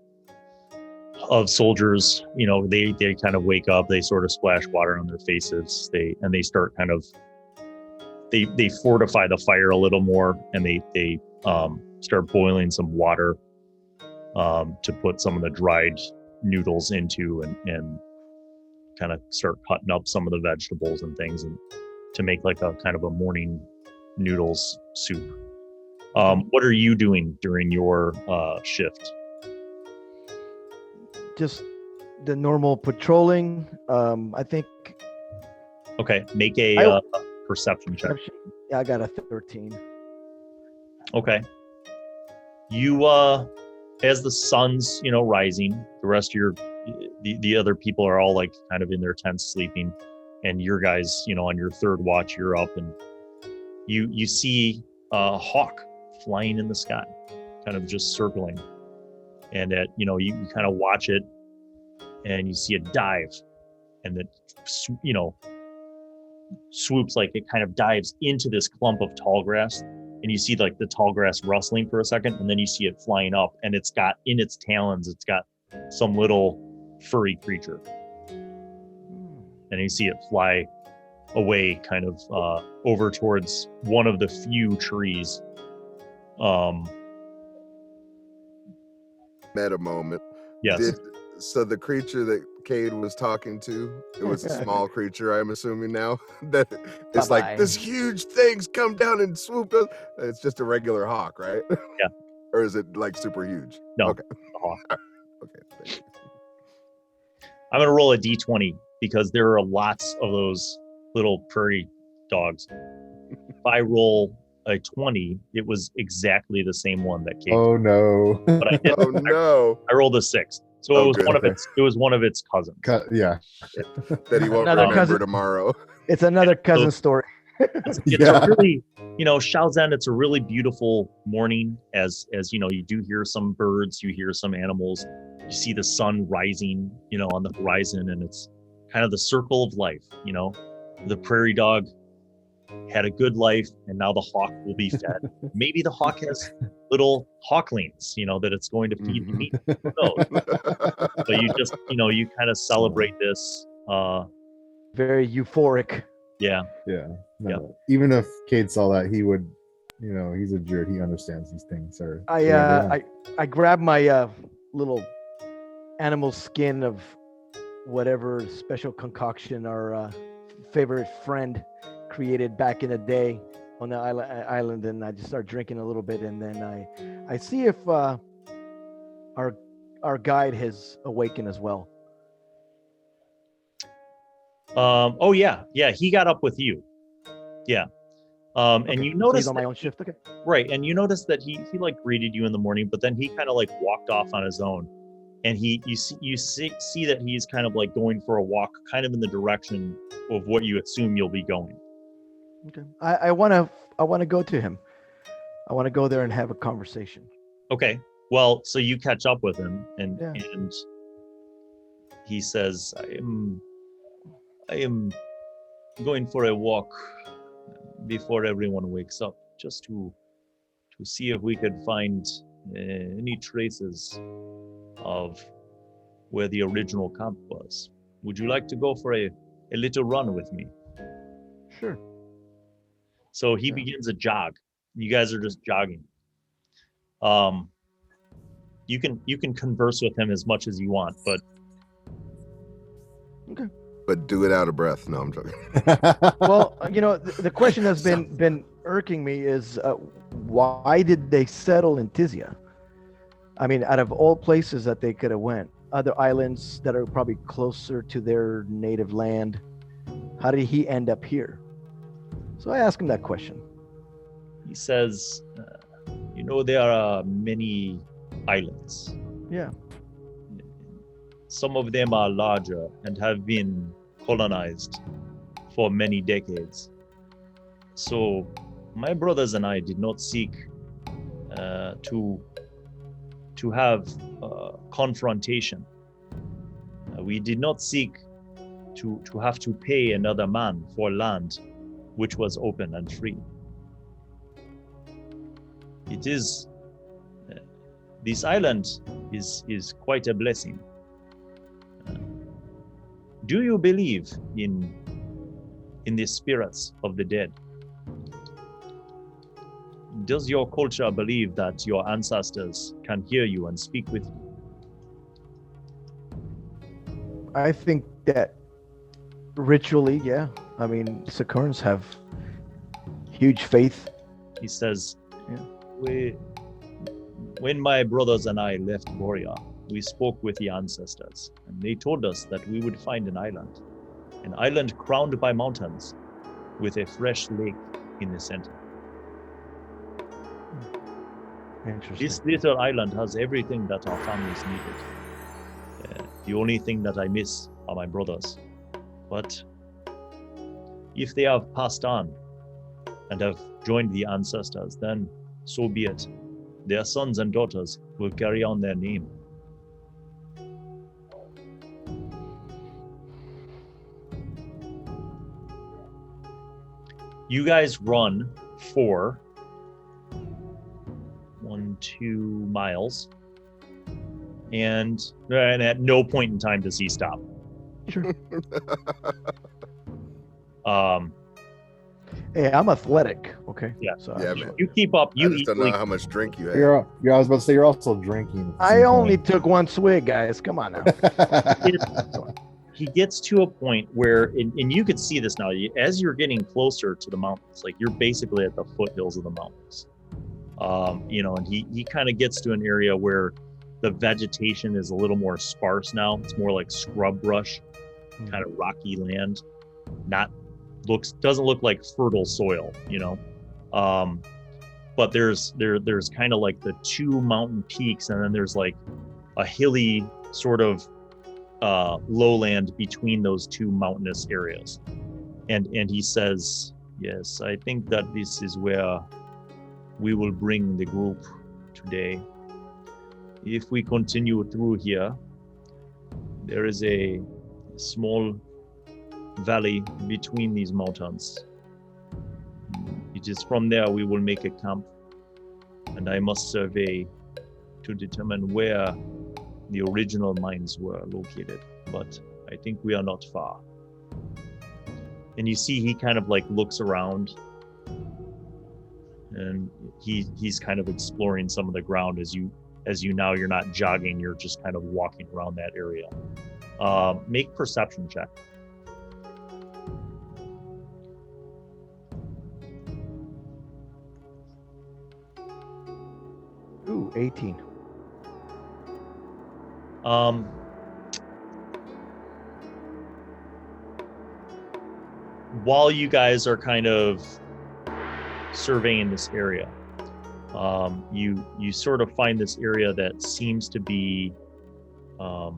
of soldiers, they kind of wake up, they sort of splash water on their faces, they start kind of they fortify the fire a little more, and they start boiling some water to put some of the dried noodles into, and kind of start cutting up some of the vegetables and things, and to make like a kind of a morning noodles soup. What are you doing during your shift? Just the normal patrolling. I think. Okay, make a perception check. Yeah, I got a 13. Okay. You, as the sun's, rising, the rest of the other people are all like kind of in their tents sleeping, and your guys, on your third watch, you're up, and you see a hawk flying in the sky, kind of just circling, and you kind of watch it, and you see it dive, and it, swoops, like it kind of dives into this clump of tall grass, and you see like the tall grass rustling for a second, and then you see it flying up, and it's got in its talons, it's got some little furry creature, and you see it fly away kind of over towards one of the few trees. Meta moment. Yes. So the creature that Cade was talking to, it was a small creature, I'm assuming now. That it's Bye-bye. like, this huge thing's come down and swooped us. It's just a regular hawk, right? Yeah. Or is it like super huge? No, Okay. the hawk. Okay. Thank you. I'm going to roll a d20 because there are lots of those little prairie dogs. If I roll a 20, it was exactly the same one that Cade. Oh no. But I did. Oh no. I rolled a 6. So Oh, it was good. one of its cousins. Yeah. That he won't Another remember cousin. tomorrow. It's another cousin story. It's Yeah. a really, Shao Zhen, it's a really beautiful morning, as you do hear some birds, you hear some animals, you see the sun rising, on the horizon, and it's kind of the circle of life. The prairie dog had a good life, and now the hawk will be fed. Maybe the hawk has little hawklings, that it's going to feed and eat. Who knows? But you just, you kind of celebrate this. Very euphoric. Yeah. Yeah. No, Yeah. Even if Cade saw that, he would, he's a Druid. He understands these things. Or I grabbed my little animal skin of whatever special concoction our favorite friend created back in the day on the island, and I just start drinking a little bit, and then I see if our guide has awakened as well. Oh yeah, he got up with you. Yeah. Okay, And you so noticed he's on my own shift. Okay. right, and you noticed that he like greeted you in the morning, but then he kind of like walked off on his own, and you see that he's kind of like going for a walk, kind of in the direction of what you assume you'll be going. Okay. I want to go to him. I want to go there and have a conversation. Okay. Well, so you catch up with him, and Yeah. and he says, I am going for a walk before everyone wakes up, just to see if we could find any traces of where the original camp was. Would you like to go for a little run with me? Sure. So he begins a jog. You guys are just jogging. You can converse with him as much as you want, but Okay. but do it out of breath. No, I'm joking. Well, the question that's been irking me is why did they settle in Tizia? I mean, out of all places that they could have went, other islands that are probably closer to their native land, how did he end up here? So I asked him that question. He says, there are many islands. Yeah. Some of them are larger and have been colonized for many decades. So my brothers and I did not seek to have confrontation. We did not seek to have to pay another man for land which was open and free. It is this island is quite a blessing. Do you believe in the spirits of the dead? Does your culture believe that your ancestors can hear you and speak with you? I think that ritually, yeah. I mean, Sacurans have huge faith. He says, Yeah. When my brothers and I left Borea, we spoke with the ancestors, and they told us that we would find an island crowned by mountains, with a fresh lake in the center. Interesting. This little island has everything that our families needed. The only thing that I miss are my brothers. But if they have passed on and have joined the ancestors, then so be it. Their sons and daughters will carry on their name. You guys run for 2 miles, and at no point in time does he stop. Sure. Hey, I'm athletic. Okay. Yeah. So Yeah, man. You keep up. I You just eat don't know like, how much drink you have. I was about to say you're also drinking. at the I same only time. took one swig, guys. Come on now. he gets to a point where, and you could see this now, as you're getting closer to the mountains, like you're basically at the foothills of the mountains. And he kind of gets to an area where the vegetation is a little more sparse now. It's more like scrub brush, kind of rocky land. Doesn't look like fertile soil, but there's kind of like the 2 mountain peaks, and then there's like a hilly sort of lowland between those 2 mountainous areas. And he says, yes, I think that this is where we will bring the group today. If we continue through here, there is a small valley between these mountains. It is from there we will make a camp, and I must survey to determine where the original mines were located, but I think we are not far. And you see he kind of like looks around, and he's kind of exploring some of the ground as you now, you're not jogging, you're just kind of walking around that area. Make perception check. Ooh, 18. While you guys are kind of surveying this area, you sort of find this area that seems to be a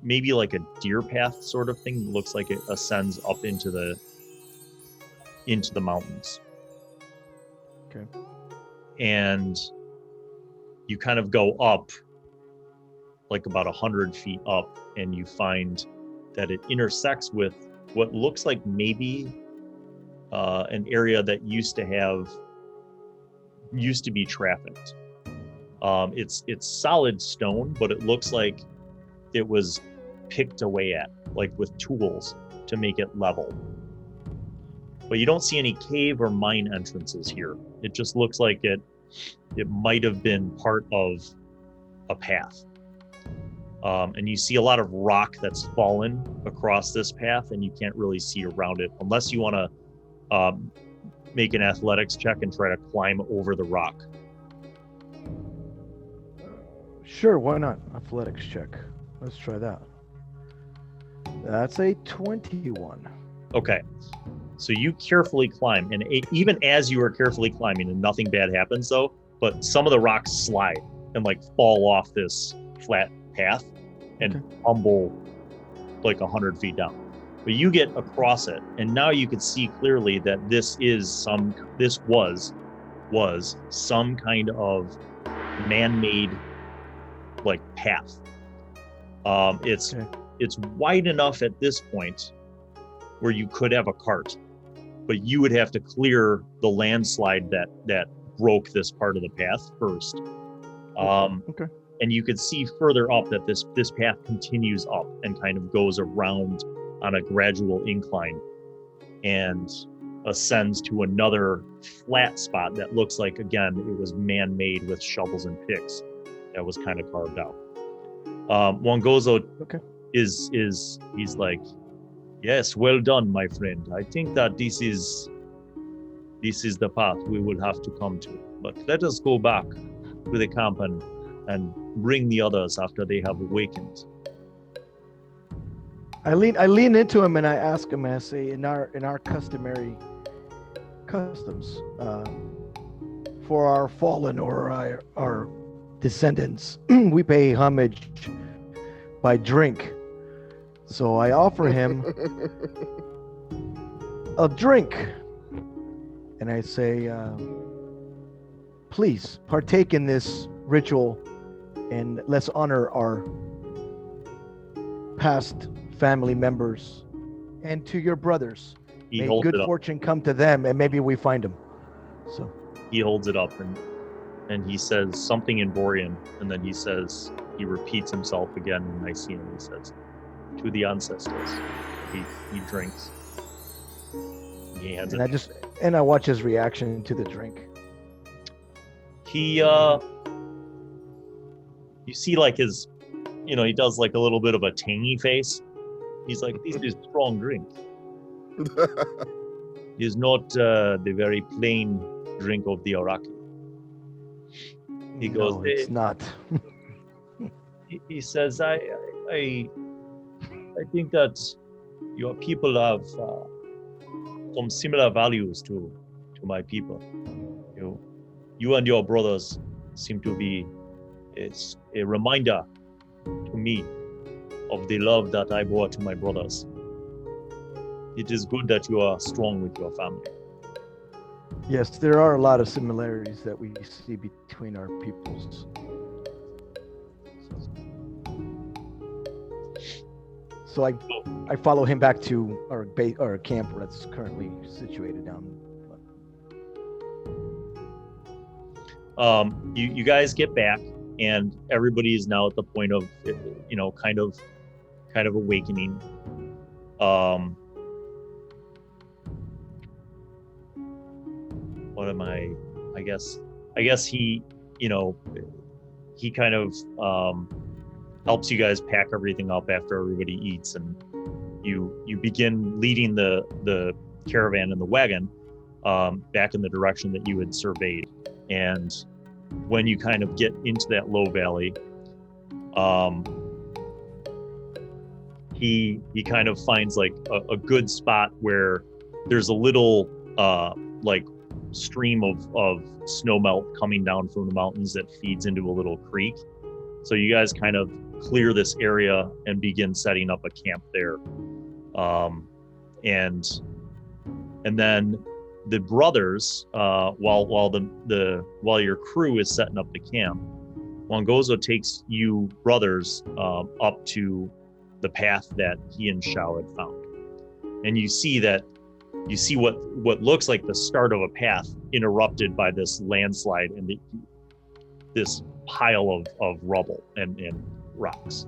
maybe like a deer path sort of thing. It looks like it ascends up into the mountains. Okay. And you kind of go up like about 100 feet up, and you find that it intersects with what looks like maybe an area that used to be trafficked. It's solid stone, but it looks like it was picked away at, like with tools to make it level. But you don't see any cave or mine entrances here. It just looks like it might have been part of a path. And you see a lot of rock that's fallen across this path, and you can't really see around it unless you want to make an athletics check and try to climb over the rock. Sure, why not? Athletics check. Let's try that. That's a 21. Okay. So you carefully climb, and even as you are carefully climbing, and nothing bad happens though, but some of the rocks slide and like fall off this flat path and tumble like 100 feet down. But you get across it, and now you can see clearly that this was some kind of man-made like path. It's wide enough at this point where you could have a cart, but you would have to clear the landslide that broke this part of the path first. And you could see further up that this path continues up and kind of goes around on a gradual incline and ascends to another flat spot that looks like, again, it was man-made with shovels and picks that was kind of carved out. Wangozo he's like, yes, well done, my friend. I think that this is the path we will have to come to. But let us go back to the camp and bring the others after they have awakened. I lean into him and I ask him, I say, in our customary customs, for our fallen or our descendants, we pay homage by drink. So I offer him a drink, and I say, please partake in this ritual, and let's honor our past family members, and to your brothers. May good fortune come to them, and maybe we find them. So he holds it up and he says something in Borean, and then he repeats himself again in Nisia, and he says, to the ancestors. He drinks. He hands it. I watch his reaction to the drink. He you see like his, he does like a little bit of a tangy face. He's like, this is strong drink. It is not the very plain drink of the Araki. He goes, no, it's not. He says, I think that your people have some similar values to my people. You and your brothers seem to be a reminder to me of the love that I bore to my brothers. It is good that you are strong with your family. Yes, there are a lot of similarities that we see between our peoples. So I follow him back to our camp where that's currently situated down. You guys get back, and everybody is now at the point of, kind of awakening. What am I guess he kind of helps you guys pack everything up after everybody eats, and you begin leading the caravan and the wagon back in the direction that you had surveyed. And when you kind of get into that low valley, he kind of finds like a good spot where there's a little like stream of snow melt coming down from the mountains that feeds into a little creek. So you guys kind of clear this area and begin setting up a camp there. And then the brothers, while your crew is setting up the camp, Wangozo takes you brothers up to the path that he and Shao had found. And you see what looks like the start of a path interrupted by this landslide and this pile of rubble and rocks.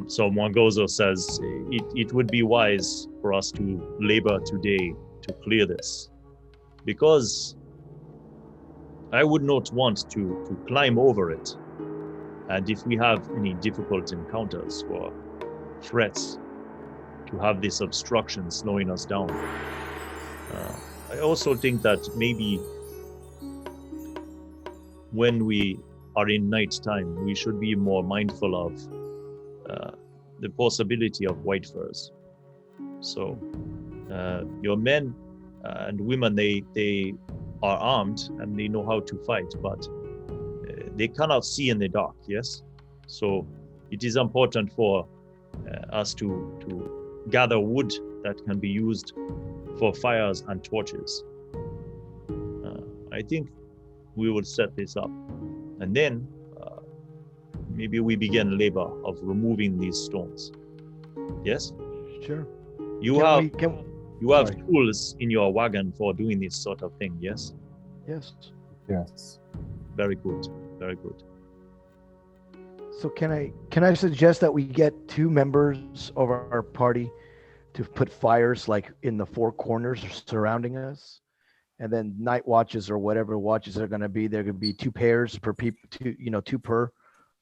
So Wangozo says, it would be wise for us to labor today to clear this, because I would not want to climb over it And if we have any difficult encounters or threats, to have this obstruction slowing us down. I also think that maybe when we are in nighttime, we should be more mindful of the possibility of white furs. So your men and women, they are armed and they know how to fight, but they cannot see in the dark, yes? So it is important for us to gather wood that can be used for fires and torches. I think we will set this up, and then maybe we begin labor of removing these stones. Yes? Sure. You have tools in your wagon for doing this sort of thing, yes? Yes. Yes. Very good. Very good. So can I suggest that we get 2 members of our party to put fires like in the 4 corners surrounding us, and then night watches or whatever watches are going to be, there could be 2 pairs per people, 2 per.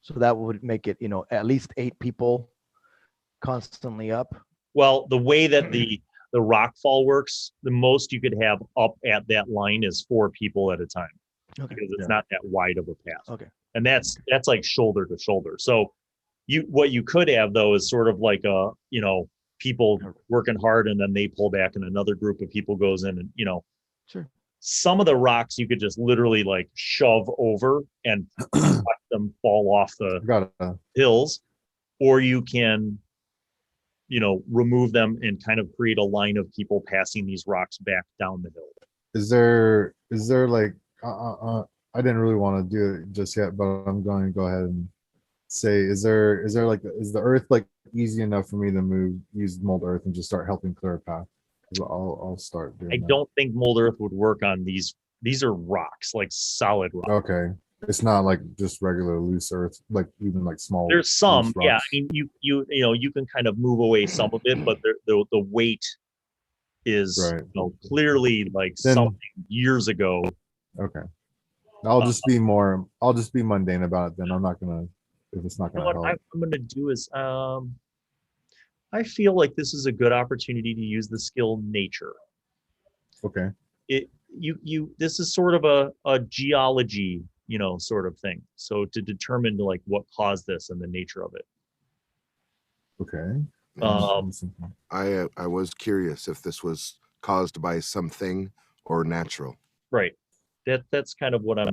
So that would make it, at least 8 people constantly up. Well, the way that the rockfall works, the most you could have up at that line is 4 people at a time, because it's not that wide of a path. Okay. And that's like shoulder to shoulder. So what you could have though is sort of like a, people working hard and then they pull back and another group of people goes in and, Sure. Some of the rocks you could just literally like shove over and let them fall off the hills, or you can, remove them and kind of create a line of people passing these rocks back down the hill. Is there like, I didn't really want to do it just yet, but I'm going to go ahead and say, is the earth like easy enough for me to use mold earth and just start helping clear a path? I'll start doing that. Don't think mold earth would work on these. These are rocks, like solid rocks. Okay. It's not like just regular loose earth, like even like small. There's some, yeah. I mean, you can kind of move away some of it, but the weight is clearly like something years ago. Okay. I'll just be mundane about it then. I'm not gonna, if it's not gonna help. What I'm gonna do is I feel like this is a good opportunity to use the skill nature. Okay. This is sort of a geology, sort of thing. So to determine like what caused this and the nature of it. Okay. I was curious if this was caused by something or natural. Right. That's kind of what I'm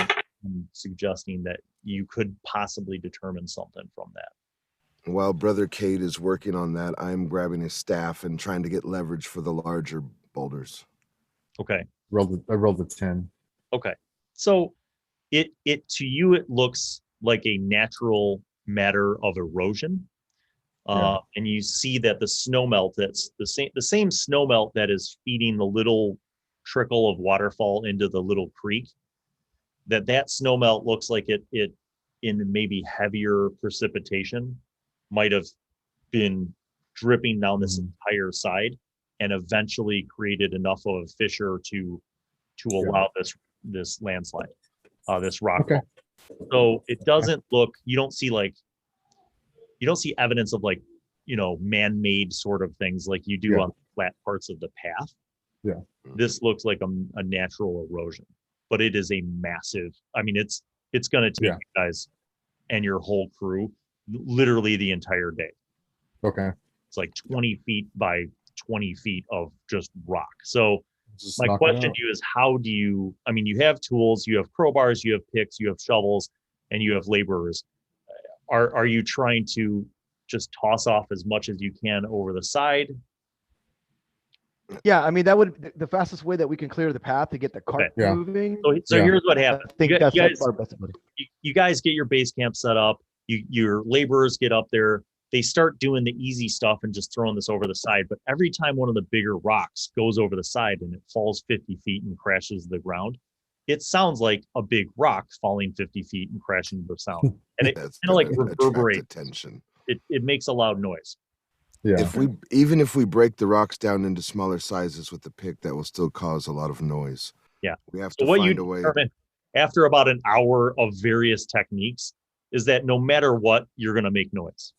suggesting, that you could possibly determine something from that. While Brother Cade is working on that, I'm grabbing his staff and trying to get leverage for the larger boulders. Okay. I rolled a 10. Okay. So it to you, it looks like a natural matter of erosion. And you see that the snow melt, that's the same snow melt that is feeding the little trickle of waterfall into the little creek, that snow melt looks like it in maybe heavier precipitation might have been dripping down this entire side and eventually created enough of a fissure to allow this landslide, this rock. Okay. So it doesn't look, you don't see evidence of like, man-made sort of things like you do on flat parts of the path. Yeah. This looks like a natural erosion, but it is a massive, I mean, it's going to take you guys and your whole crew literally the entire day. Okay. It's like 20 feet by 20 feet of just rock. So just my question to you is, how do you, I mean, you have tools, you have crowbars, you have picks, you have shovels, and you have laborers. Are you trying to just toss off as much as you can over the side? Yeah, I mean, that would the fastest way that we can clear the path to get the cart moving. So here's what happens. I think that's our best ability. You guys get your base camp set up. Your laborers get up there. They start doing the easy stuff and just throwing this over the side. But every time one of the bigger rocks goes over the side and it falls 50 feet and crashes to the ground, it sounds like a big rock falling 50 feet and crashing to the sound. And it kind of like reverberates. Attention. It makes a loud noise. Yeah. If we break the rocks down into smaller sizes with the pick, that will still cause a lot of noise. Yeah. We have to find a way. After about an hour of various techniques, is that no matter what, you're going to make noise.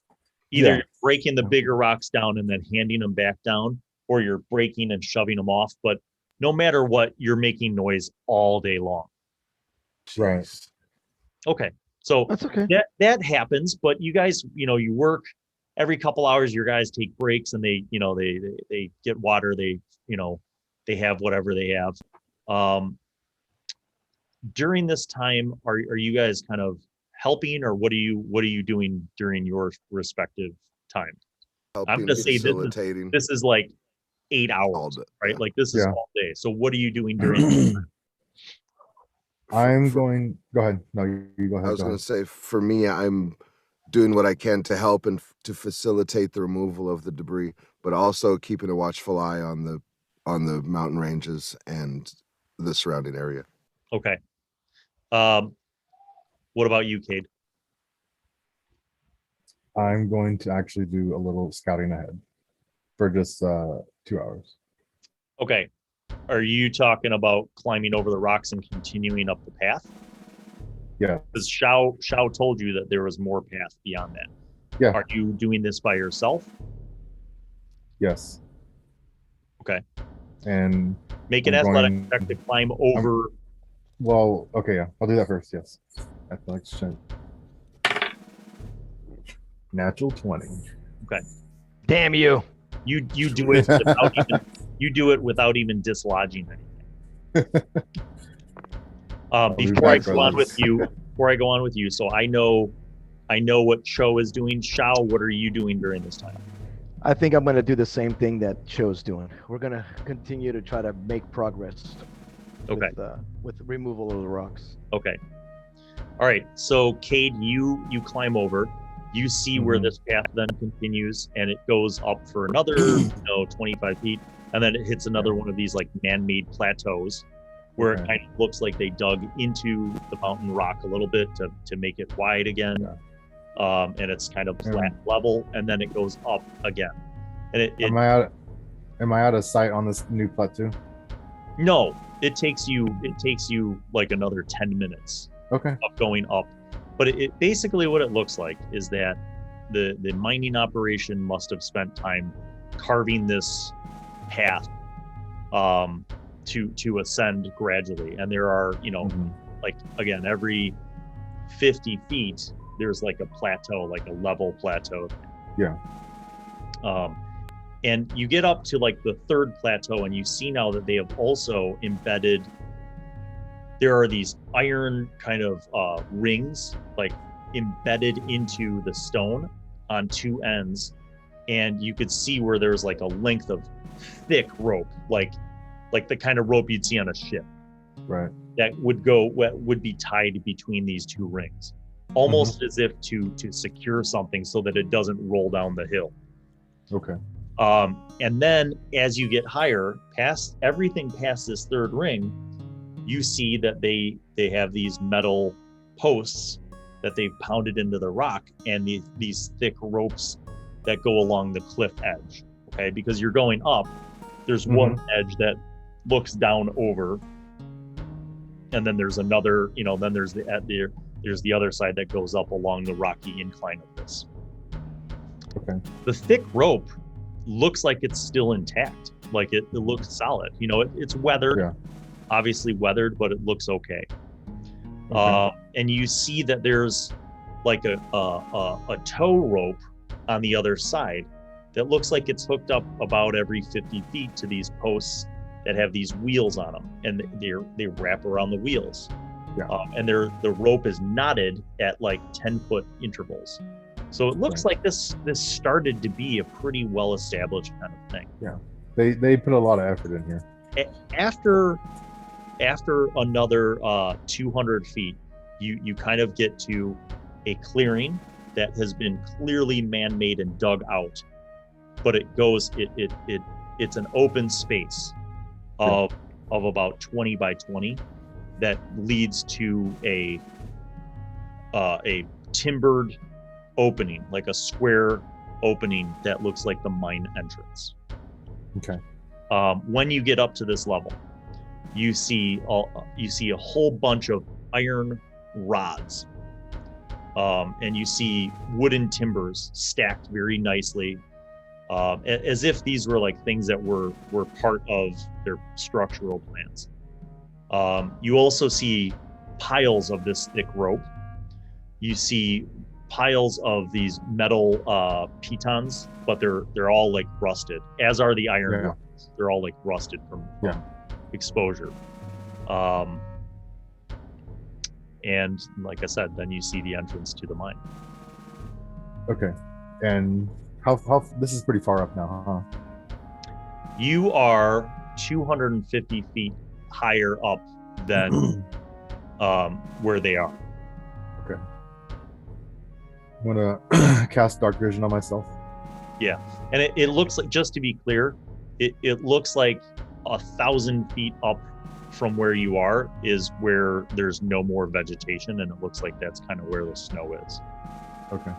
Either you're breaking the bigger rocks down and then handing them back down, or you're breaking and shoving them off. But no matter what, you're making noise all day long. Right. Jeez. Okay. So That's okay. that happens, but you guys, you work every couple hours, your guys take breaks and they get water, they have whatever they have. During this time, are you guys kind of helping, or what are you doing during your respective time? I'm Helping, gonna say facilitating. this is like 8 hours, right? Yeah. Like this is all day. So what are you doing during this time? I'm going. Go ahead. No, you go ahead. I was go going ahead. to say, for me, I'm doing what I can to help and to facilitate the removal of the debris, but also keeping a watchful eye on the mountain ranges and the surrounding area. Okay. What about you, Cade? I'm going to actually do a little scouting ahead for just 2 hours. Okay. Are you talking about climbing over the rocks and continuing up the path? Yeah. Because Shao told you that there was more path beyond that. Yeah. Are you doing this by yourself? Yes. Okay. And make an I'm athletic going- check to climb over. well, okay, yeah, I'll do that first. Yes. Athletics check. Natural 20. Damn you. You do it without even dislodging anything. be Before I back, go on brothers. with you, so I know what Shao is doing. Shao, what are you doing during this time? I think I'm gonna do the same thing that Show's doing. We're gonna continue to try to make progress. Okay. With removal of the rocks. Okay. All right. So Cade, you climb over. You see where Mhm. this path then continues, and it goes up for another 25 feet, and then it hits another one of these like man-made plateaus, where it Okay. kind of looks like they dug into the mountain rock a little bit to make it wide again. And it's kind of flat level, and then it goes up again. And it Am I out of sight on this new plateau? no, it takes you like another 10 minutes Okay. of going up. But it basically what it looks like is that the mining operation must have spent time carving this path to ascend gradually. And there are, Mhm. like again, every 50 feet there's like a plateau, like a level plateau. Yeah. And you get up to like the third plateau, and you see now that they have also embedded, there are these iron kind of rings like embedded into the stone on two ends, and you could see where there's like a length of thick rope, like the kind of rope you'd see on a ship, Right. that would be tied between these two rings, almost as if to secure something so that it doesn't roll down the hill. Okay. And then as you get higher, past everything past this third ring, you see that they have these metal posts that they've pounded into the rock, and these thick ropes that go along the cliff edge. Okay, because you're going up, there's one edge that looks down over, and then there's another, then there's the other side that goes up along the rocky incline of this. Okay. The thick rope looks like it's still intact, like it looks solid. It's weathered, Yeah. obviously weathered, but it looks okay. And you see that there's like a tow rope on the other side that looks like it's hooked up about every 50 feet to these posts that have these wheels on them, and they wrap around the wheels. Yeah. And the rope is knotted at like 10-foot intervals. So it looks like this started to be a pretty well established kind of thing. Yeah. They put a lot of effort in here. After another 200 feet, you kind of get to a clearing that has been clearly man-made and dug out, but it's an open space of about 20 by 20 that leads to a timbered opening, like a square opening that looks like the mine entrance. Okay. When you get up to this level, you see a whole bunch of iron rods and you see wooden timbers stacked very nicely, as if these were like things that were part of their structural plans. You also see piles of this thick rope. You see piles of these metal pitons, but they're all like rusted, as are the iron rods. They're all like rusted from exposure. And like I said, then you see the entrance to the mine. Okay. And how this is pretty far up now, huh? You are 250 feet higher up than where they are. Okay. I'm gonna cast dark vision on myself. Yeah, and it looks like, just to be clear, it looks like 1,000 feet up from where you are is where there's no more vegetation, and it looks like that's kind of where the snow is. Okay.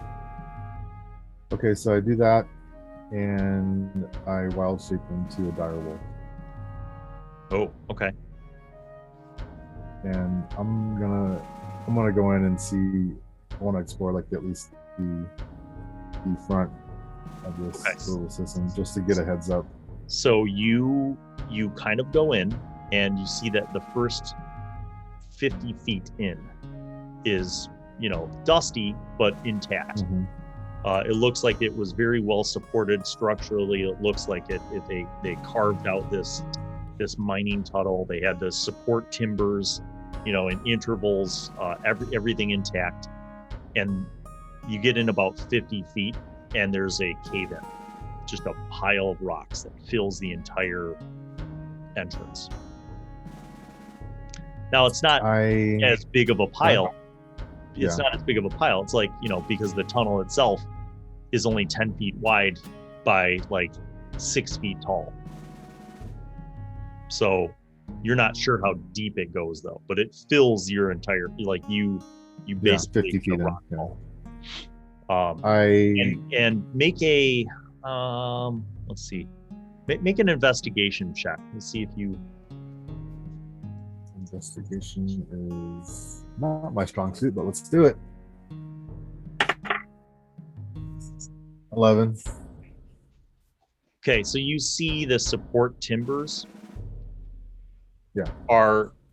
Okay, so I do that, and I wild shape into a dire wolf. Oh, okay. And I'm gonna go in and see. I want to explore like at least the front of this little system just to get a heads up. So you kind of go in, and you see that the first 50 feet in is, dusty but intact. Mm-hmm. It looks like it was very well supported structurally. It looks like they carved out this mining tunnel. They had to support timbers, in intervals, everything intact. And you get in about 50 feet, and there's a cave-in, just a pile of rocks that fills the entire entrance. Now, it's not as big of a pile. It's not as big of a pile. It's like, because the tunnel itself is only 10 feet wide by like 6 feet tall. So you're not sure how deep it goes though, but it fills your entire, like you basically 50 feet rock in, wall. I And make a let's see, make an investigation check. Let's see if you. Investigation is not my strong suit, but let's do it. 11. Okay, so you see the support timbers. Yeah.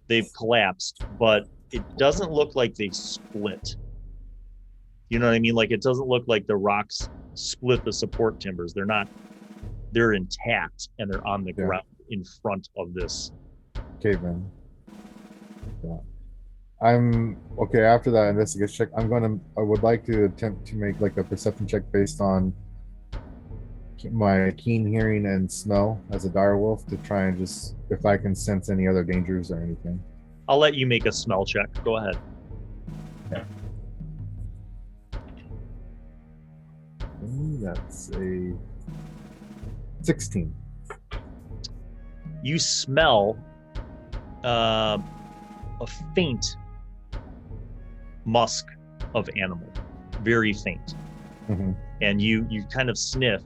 They've collapsed, but it doesn't look like they split. You know what I mean? Like, it doesn't look like the rocks split the support timbers. They're intact, and they're on the ground in front of this cave-in. Yeah. I'm okay. After that investigation check, I would like to attempt to make like a perception check based on my keen hearing and smell as a dire wolf to try and just if I can sense any other dangers or anything. I'll let you make a smell check. Go ahead. Okay. That's a 16. You smell a faint musk of animal, very faint. Mm-hmm. And you kind of sniff,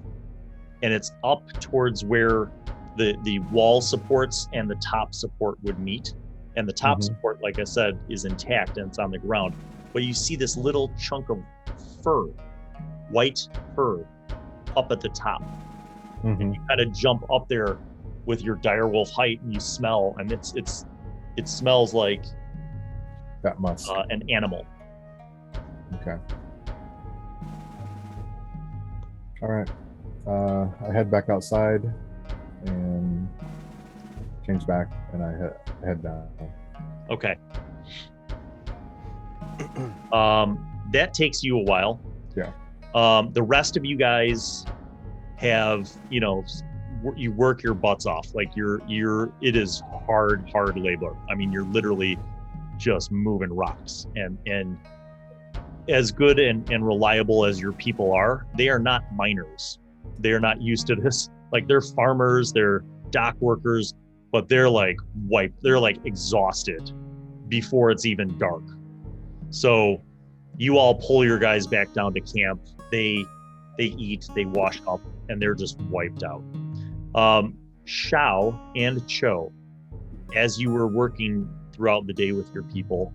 and it's up towards where the wall supports and the top support would meet. And the top support, like I said, is intact and it's on the ground. But you see this little chunk of fur, white fur, up at the top. Mm-hmm. And you kind of jump up there with your direwolf height, and you smell, and it smells like that musk, an animal. Okay. All right. I head back outside and change back, and I head down. Okay. That takes you a while. Yeah. The rest of you guys have, you work your butts off. Like it is hard labor. I mean, you're literally just moving rocks, and as good and reliable as your people are, they are not miners. They're not used to this. Like, they're farmers, they're dock workers, but they're like wiped. They're like exhausted before it's even dark. So you all pull your guys back down to camp. They eat, they wash up, and they're just wiped out. Shao and Cho, as you were working throughout the day with your people,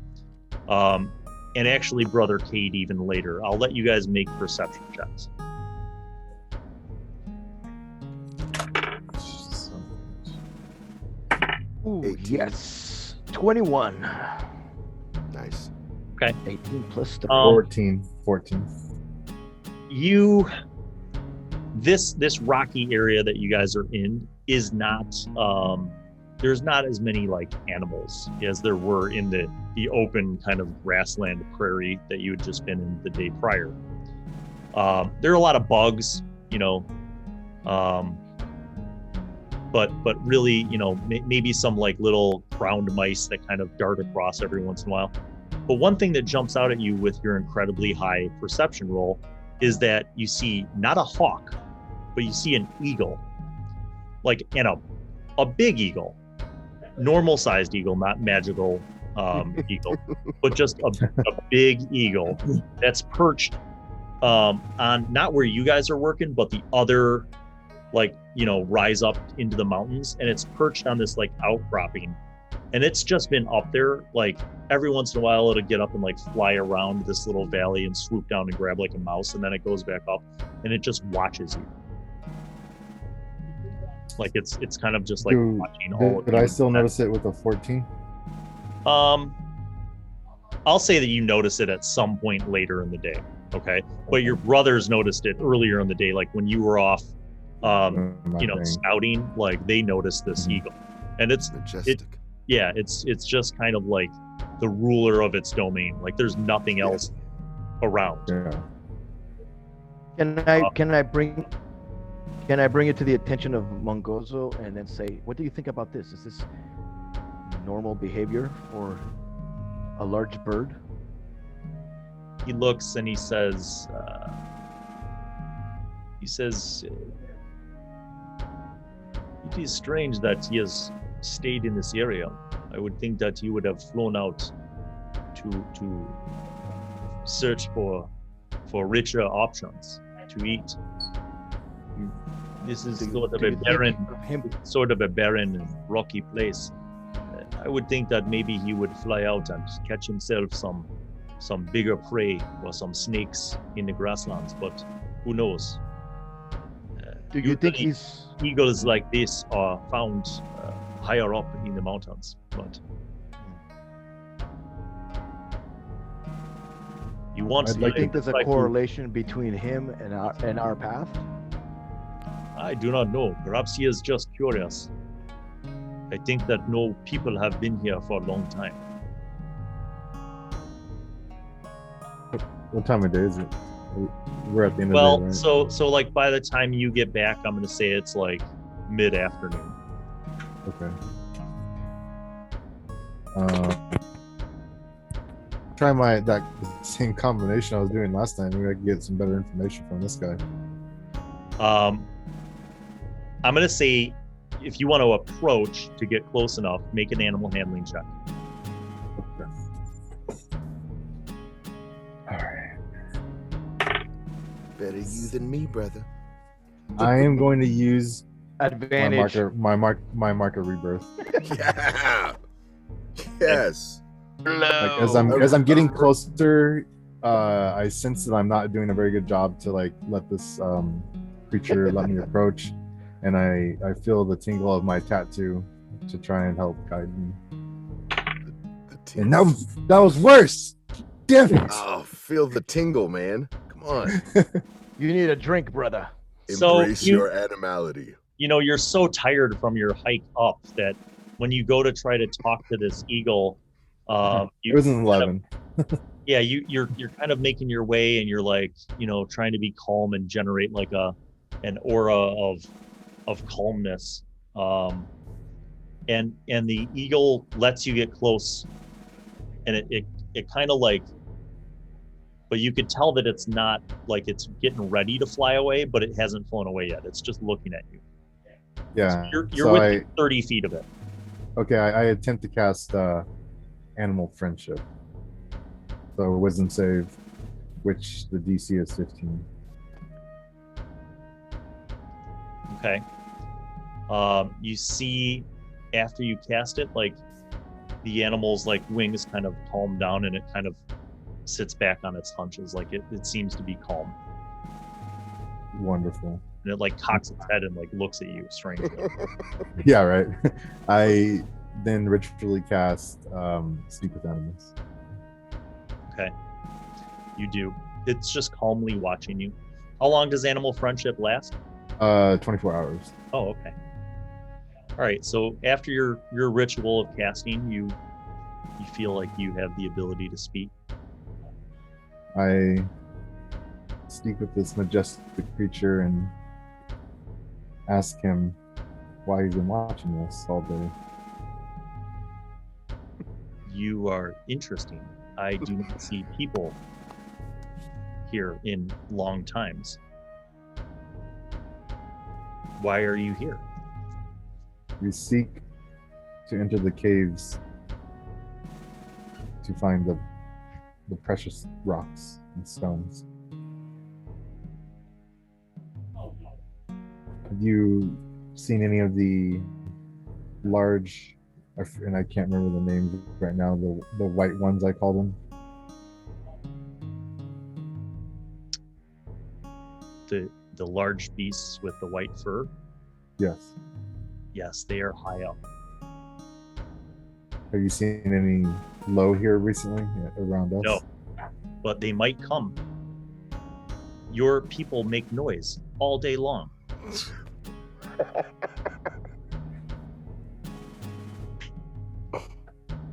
and actually Brother Cade even later. I'll let you guys make perception checks. Ooh, 18. yes. 21. Nice. 18 plus 3. 14. This rocky area that you guys are in is not there's not as many like animals as there were in the open kind of grassland prairie that you had just been in the day prior. There are a lot of bugs, but really, maybe some like little ground mice that kind of dart across every once in a while. But one thing that jumps out at you with your incredibly high perception roll is that you see not a hawk, but you see an eagle, and a big eagle, normal sized eagle, not magical eagle, but just a big eagle that's perched on not where you guys are working, but the other, rise up into the mountains, and it's perched on this outcropping, and it's just been up there. Every once in a while it'll get up and fly around this little valley and swoop down and grab a mouse, and then it goes back up and it just watches you. It's kind of just watching all of you. Did I still notice it with a 14? I'll say that you notice it at some point later in the day, okay? But your brothers noticed it earlier in the day, when you were off scouting, they noticed this eagle. And it's Majestic. It's just kind of the ruler of its domain. There's nothing else around. Yeah. Can I bring it to the attention of Mongozo and then say, what do you think about this? Is this normal behavior for a large bird? He looks and he says, it is strange that he has stayed in this area. I would think that he would have flown out to search for richer options to eat. This is sort of a barren and rocky place. I would think that maybe he would fly out and catch himself some bigger prey or some snakes in the grasslands, but who knows? Do you think eagles like this are found higher up in the mountains? But you want to think there's a correlation between him and our path? I do not know. Perhaps he is just curious. I think that no people have been here for a long time. What time of day is it? We're at the end of the day, right? So by the time you get back, I'm going to say it's mid-afternoon. Okay. Try that same combination I was doing last time. Maybe I can get some better information from this guy. I'm going to say, if you want to approach to get close enough, make an animal handling check. Okay. All right. Better you than me, brother. I am going to use advantage. My marker rebirth. Yeah. Yes. As I'm getting closer, I sense that I'm not doing a very good job to let this creature let me approach, and I feel the tingle of my tattoo to try and help guide me. And that was worse. Damn it! Oh, feel the tingle, man. Come on. You need a drink, brother. Embrace your animality. You're so tired from your hike up that when you go to try to talk to this eagle, it was an 11. You're kind of making your way, and you're trying to be calm and generate an aura of calmness. And the eagle lets you get close, and it kind of but you could tell that it's not it's getting ready to fly away, but it hasn't flown away yet. It's just looking at you. Yeah. So you're within 30 feet of it. Okay, I attempt to cast Animal Friendship. So wisdom save, which the DC is 15. Okay. You see, after you cast it, the animal's wings kind of calm down, and it kind of sits back on its haunches, like it seems to be calm. Wonderful. And it like cocks its head and like looks at you strangely. Yeah, right. I then ritually cast Speak with Animals. Okay. You do. It's just calmly watching you. How long does animal friendship last? 24 hours. Oh, okay. All right. So after your ritual of casting, you feel like you have the ability to speak. I speak with this majestic creature and ask him why he's been watching this all day. You are interesting. I do not see people here in long times. Why are you here? We seek to enter the caves to find the precious rocks and stones. Have you seen any of the large, and I can't remember the names right now, the white ones, I call them? The large beasts with the white fur? Yes. Yes, they are high up. Have you seen any low here recently around us? No, but they might come. Your people make noise all day long.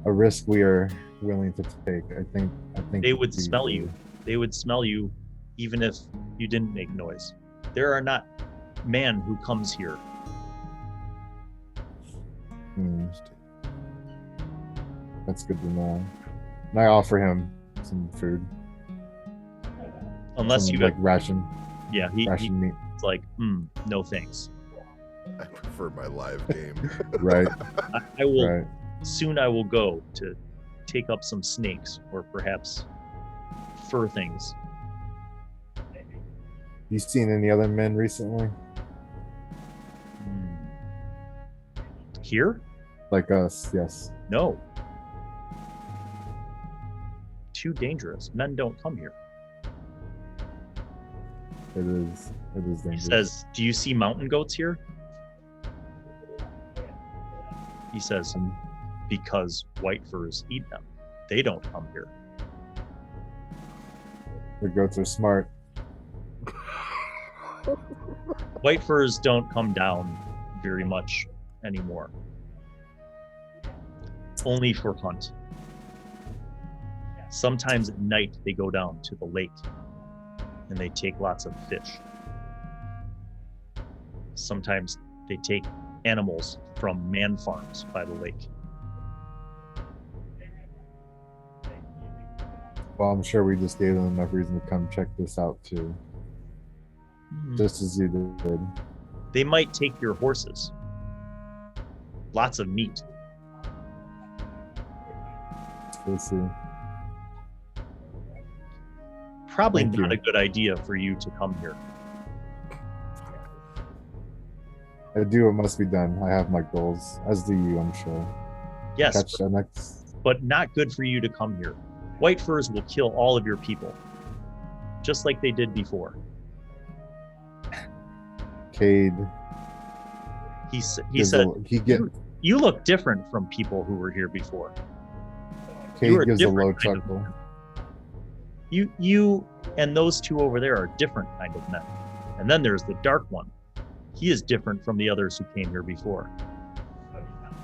A risk we are willing to take. I think They would smell you. They would smell you even if you didn't make noise. There are not man who comes here. That's good to know. And I offer him some food. Unless some, you like ration ration meat. It's like, no thanks. I prefer my live game. Right. I will Right. soon I will go to take up some snakes or perhaps fur things. You seen any other men recently? Here? Like us, yes. No. Too dangerous. Men don't come here. It is dangerous. He says, do you see mountain goats here? He says, because white furs eat them. They don't come here. The goats are smart. White furs don't come down very much anymore. Only for hunt. Sometimes at night they go down to the lake and they take lots of fish. Sometimes they take animals from man farms by the lake. Well, I'm sure we just gave them enough reason to come check this out too. Just as you did. They might take your horses. Lots of meat. We'll see. Probably Thank not you. a good idea for you to come here. I do what must be done. I have my goals, as do you, I'm sure. Yes, Catch the next. but not good for you to come here. White furs will kill all of your people, just like they did before. Cade. He said, He you look different from people who were here before. You are Cade gives a different low kind of chuckle. You and those two over there are different kind of men. And then there's the dark one. He is different from the others who came here before.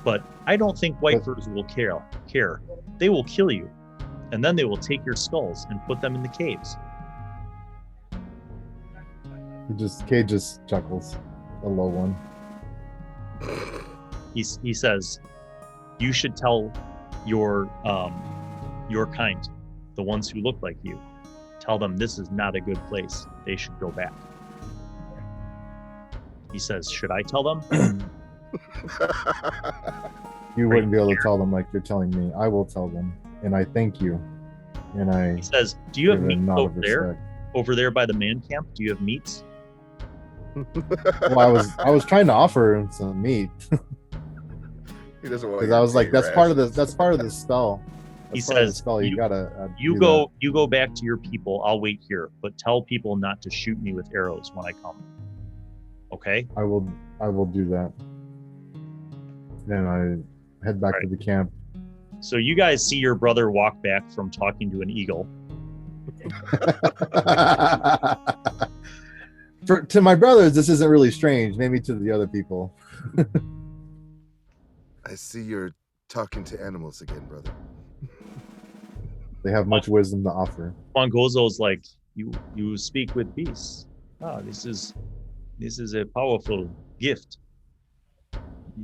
But I don't think white furs will care. They will kill you. And then they will take your skulls and put them in the caves. Cade just chuckles. A low one. He says, you should tell your kind, the ones who look like you, tell them this is not a good place. They should go back. He says, should I tell them? You wouldn't be able to tell them like you're telling me. I will tell them. And I thank you. And I He says, do you have give a meat nod of over there? respect. Over there by the man camp? Do you have meats? Well, I was trying to offer him some meat. He doesn't want. Because I was like, that's part of the spell He As far as the says, spell, you gotta you go back to your people. I'll wait here, but tell people not to shoot me with arrows when I come. Okay? I will do that. Then I head back to the camp. So you guys see your brother walk back from talking to an eagle. To my brothers, this isn't really strange. Maybe to the other people. I see you're talking to animals again, brother. They have much wisdom to offer. Mongozo's like, you speak with beasts. This is a powerful gift.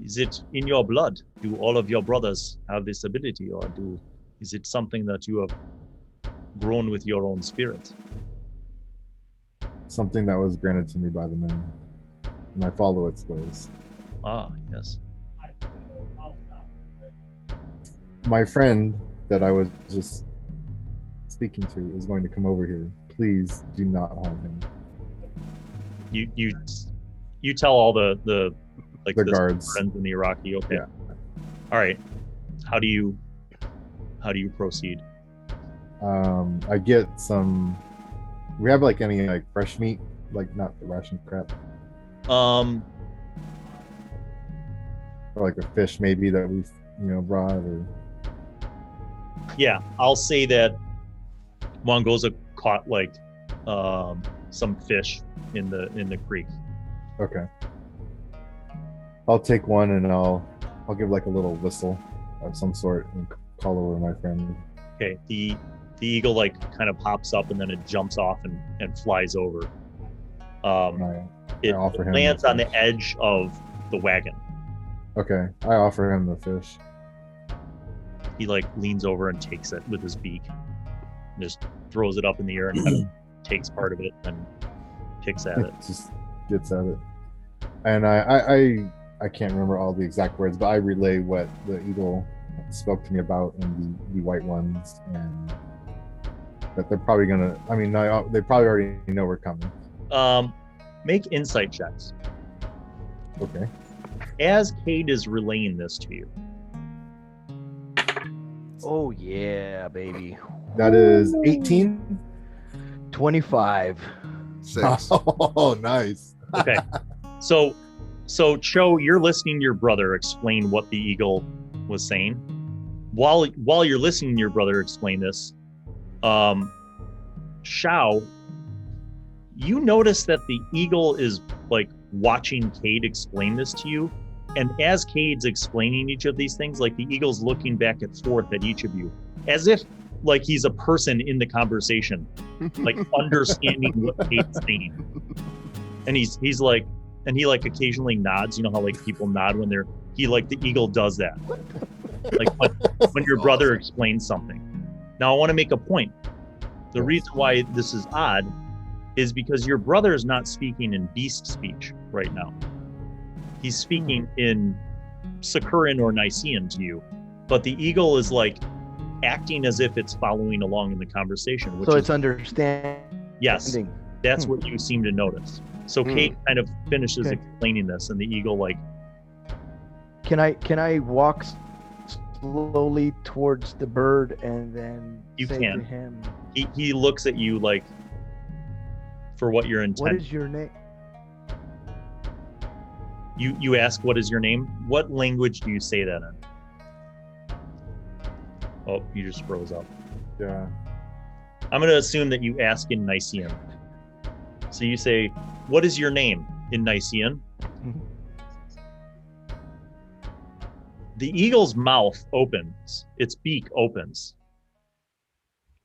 Is it in your blood? Do all of your brothers have this ability, or is it something that you have grown with your own spirit? Something that was granted to me by the men, and I follow its ways. Yes. My friend that I was just speaking to is going to come over here. Please do not harm him. You tell all the guards friends in the Iraqi. Okay. Yeah. All right. How do you proceed? I get some. We have like any like fresh meat, like not the ration crap. Or like a fish maybe that we've brought or. Yeah, I'll say that Mongoza caught like some fish in the creek. Okay. I'll take one and I'll give like a little whistle of some sort and call over my friend. Okay. The eagle like kind of pops up and then it jumps off and flies over. It offer him lands on the edge of the wagon. Okay. I offer him the fish. He like leans over and takes it with his beak. And just throws it up in the air and kind of takes part of it and picks at it. Just gets at it. And I can't remember all the exact words, but I relay what the eagle spoke to me about and the white ones, and that they're probably gonna. I mean, they probably already know we're coming. Make insight checks. Okay. As Cade is relaying this to you. Oh yeah, baby. That is 18. 25. 6. Oh, nice. Okay. So Cho, you're listening to your brother explain what the eagle was saying. While you're listening to your brother explain this, Shao, you notice that the eagle is like watching Cade explain this to you, and as Cade's explaining each of these things, like the eagle's looking back and forth at each of you, as if like he's a person in the conversation, like understanding what Cade's saying. And he's like, and he like occasionally nods. You know how like people nod when the eagle does that. Like when your brother explains something. Now I want to make a point. The reason why this is odd is because your brother is not speaking in beast speech right now. He's speaking in Sacuran or Nisian to you, but the eagle is like acting as if it's following along in the conversation. Which so it's understanding. Yes, that's what you seem to notice. So Kate kind of finishes explaining this, and the eagle like. Can I walk slowly towards the bird and then say to him? He looks at you like. For what your intent. What is your name? You ask what is your name? What language do you say that in? Oh, you just froze up. Yeah. I'm going to assume that you ask in Nisian. So you say, what is your name in Nisian? Mm-hmm. The eagle's mouth opens, its beak opens,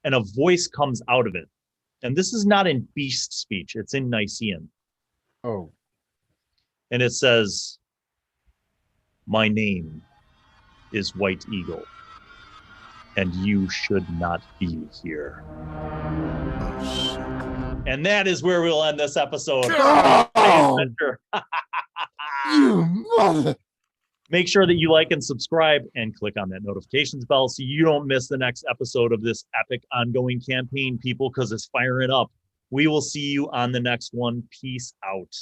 and a voice comes out of it. And this is not in beast speech, it's in Nisian. Oh. And it says, my name is White Eagle, and you should not be here. Oh, shit. And that is where we'll end this episode. Oh! You mother! Make sure that you like and subscribe and click on that notifications bell so you don't miss the next episode of this epic ongoing campaign, people, because it's firing up. We will see you on the next one. Peace out.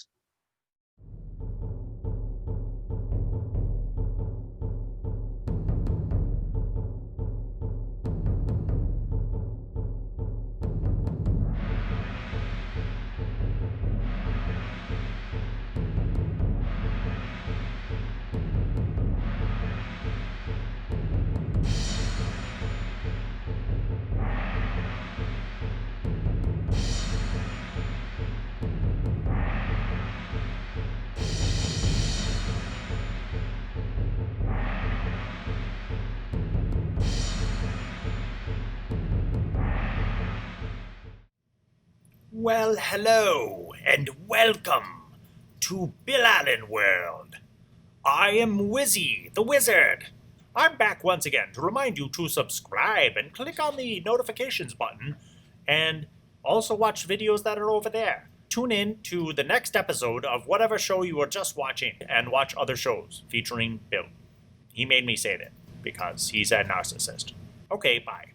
Well, hello, and welcome to Bill Allen World. I am Wizzy, the Wizard. I'm back once again to remind you to subscribe and click on the notifications button, and also watch videos that are over there. Tune in to the next episode of whatever show you were just watching, and watch other shows featuring Bill. He made me say that because he's a narcissist. Okay, bye.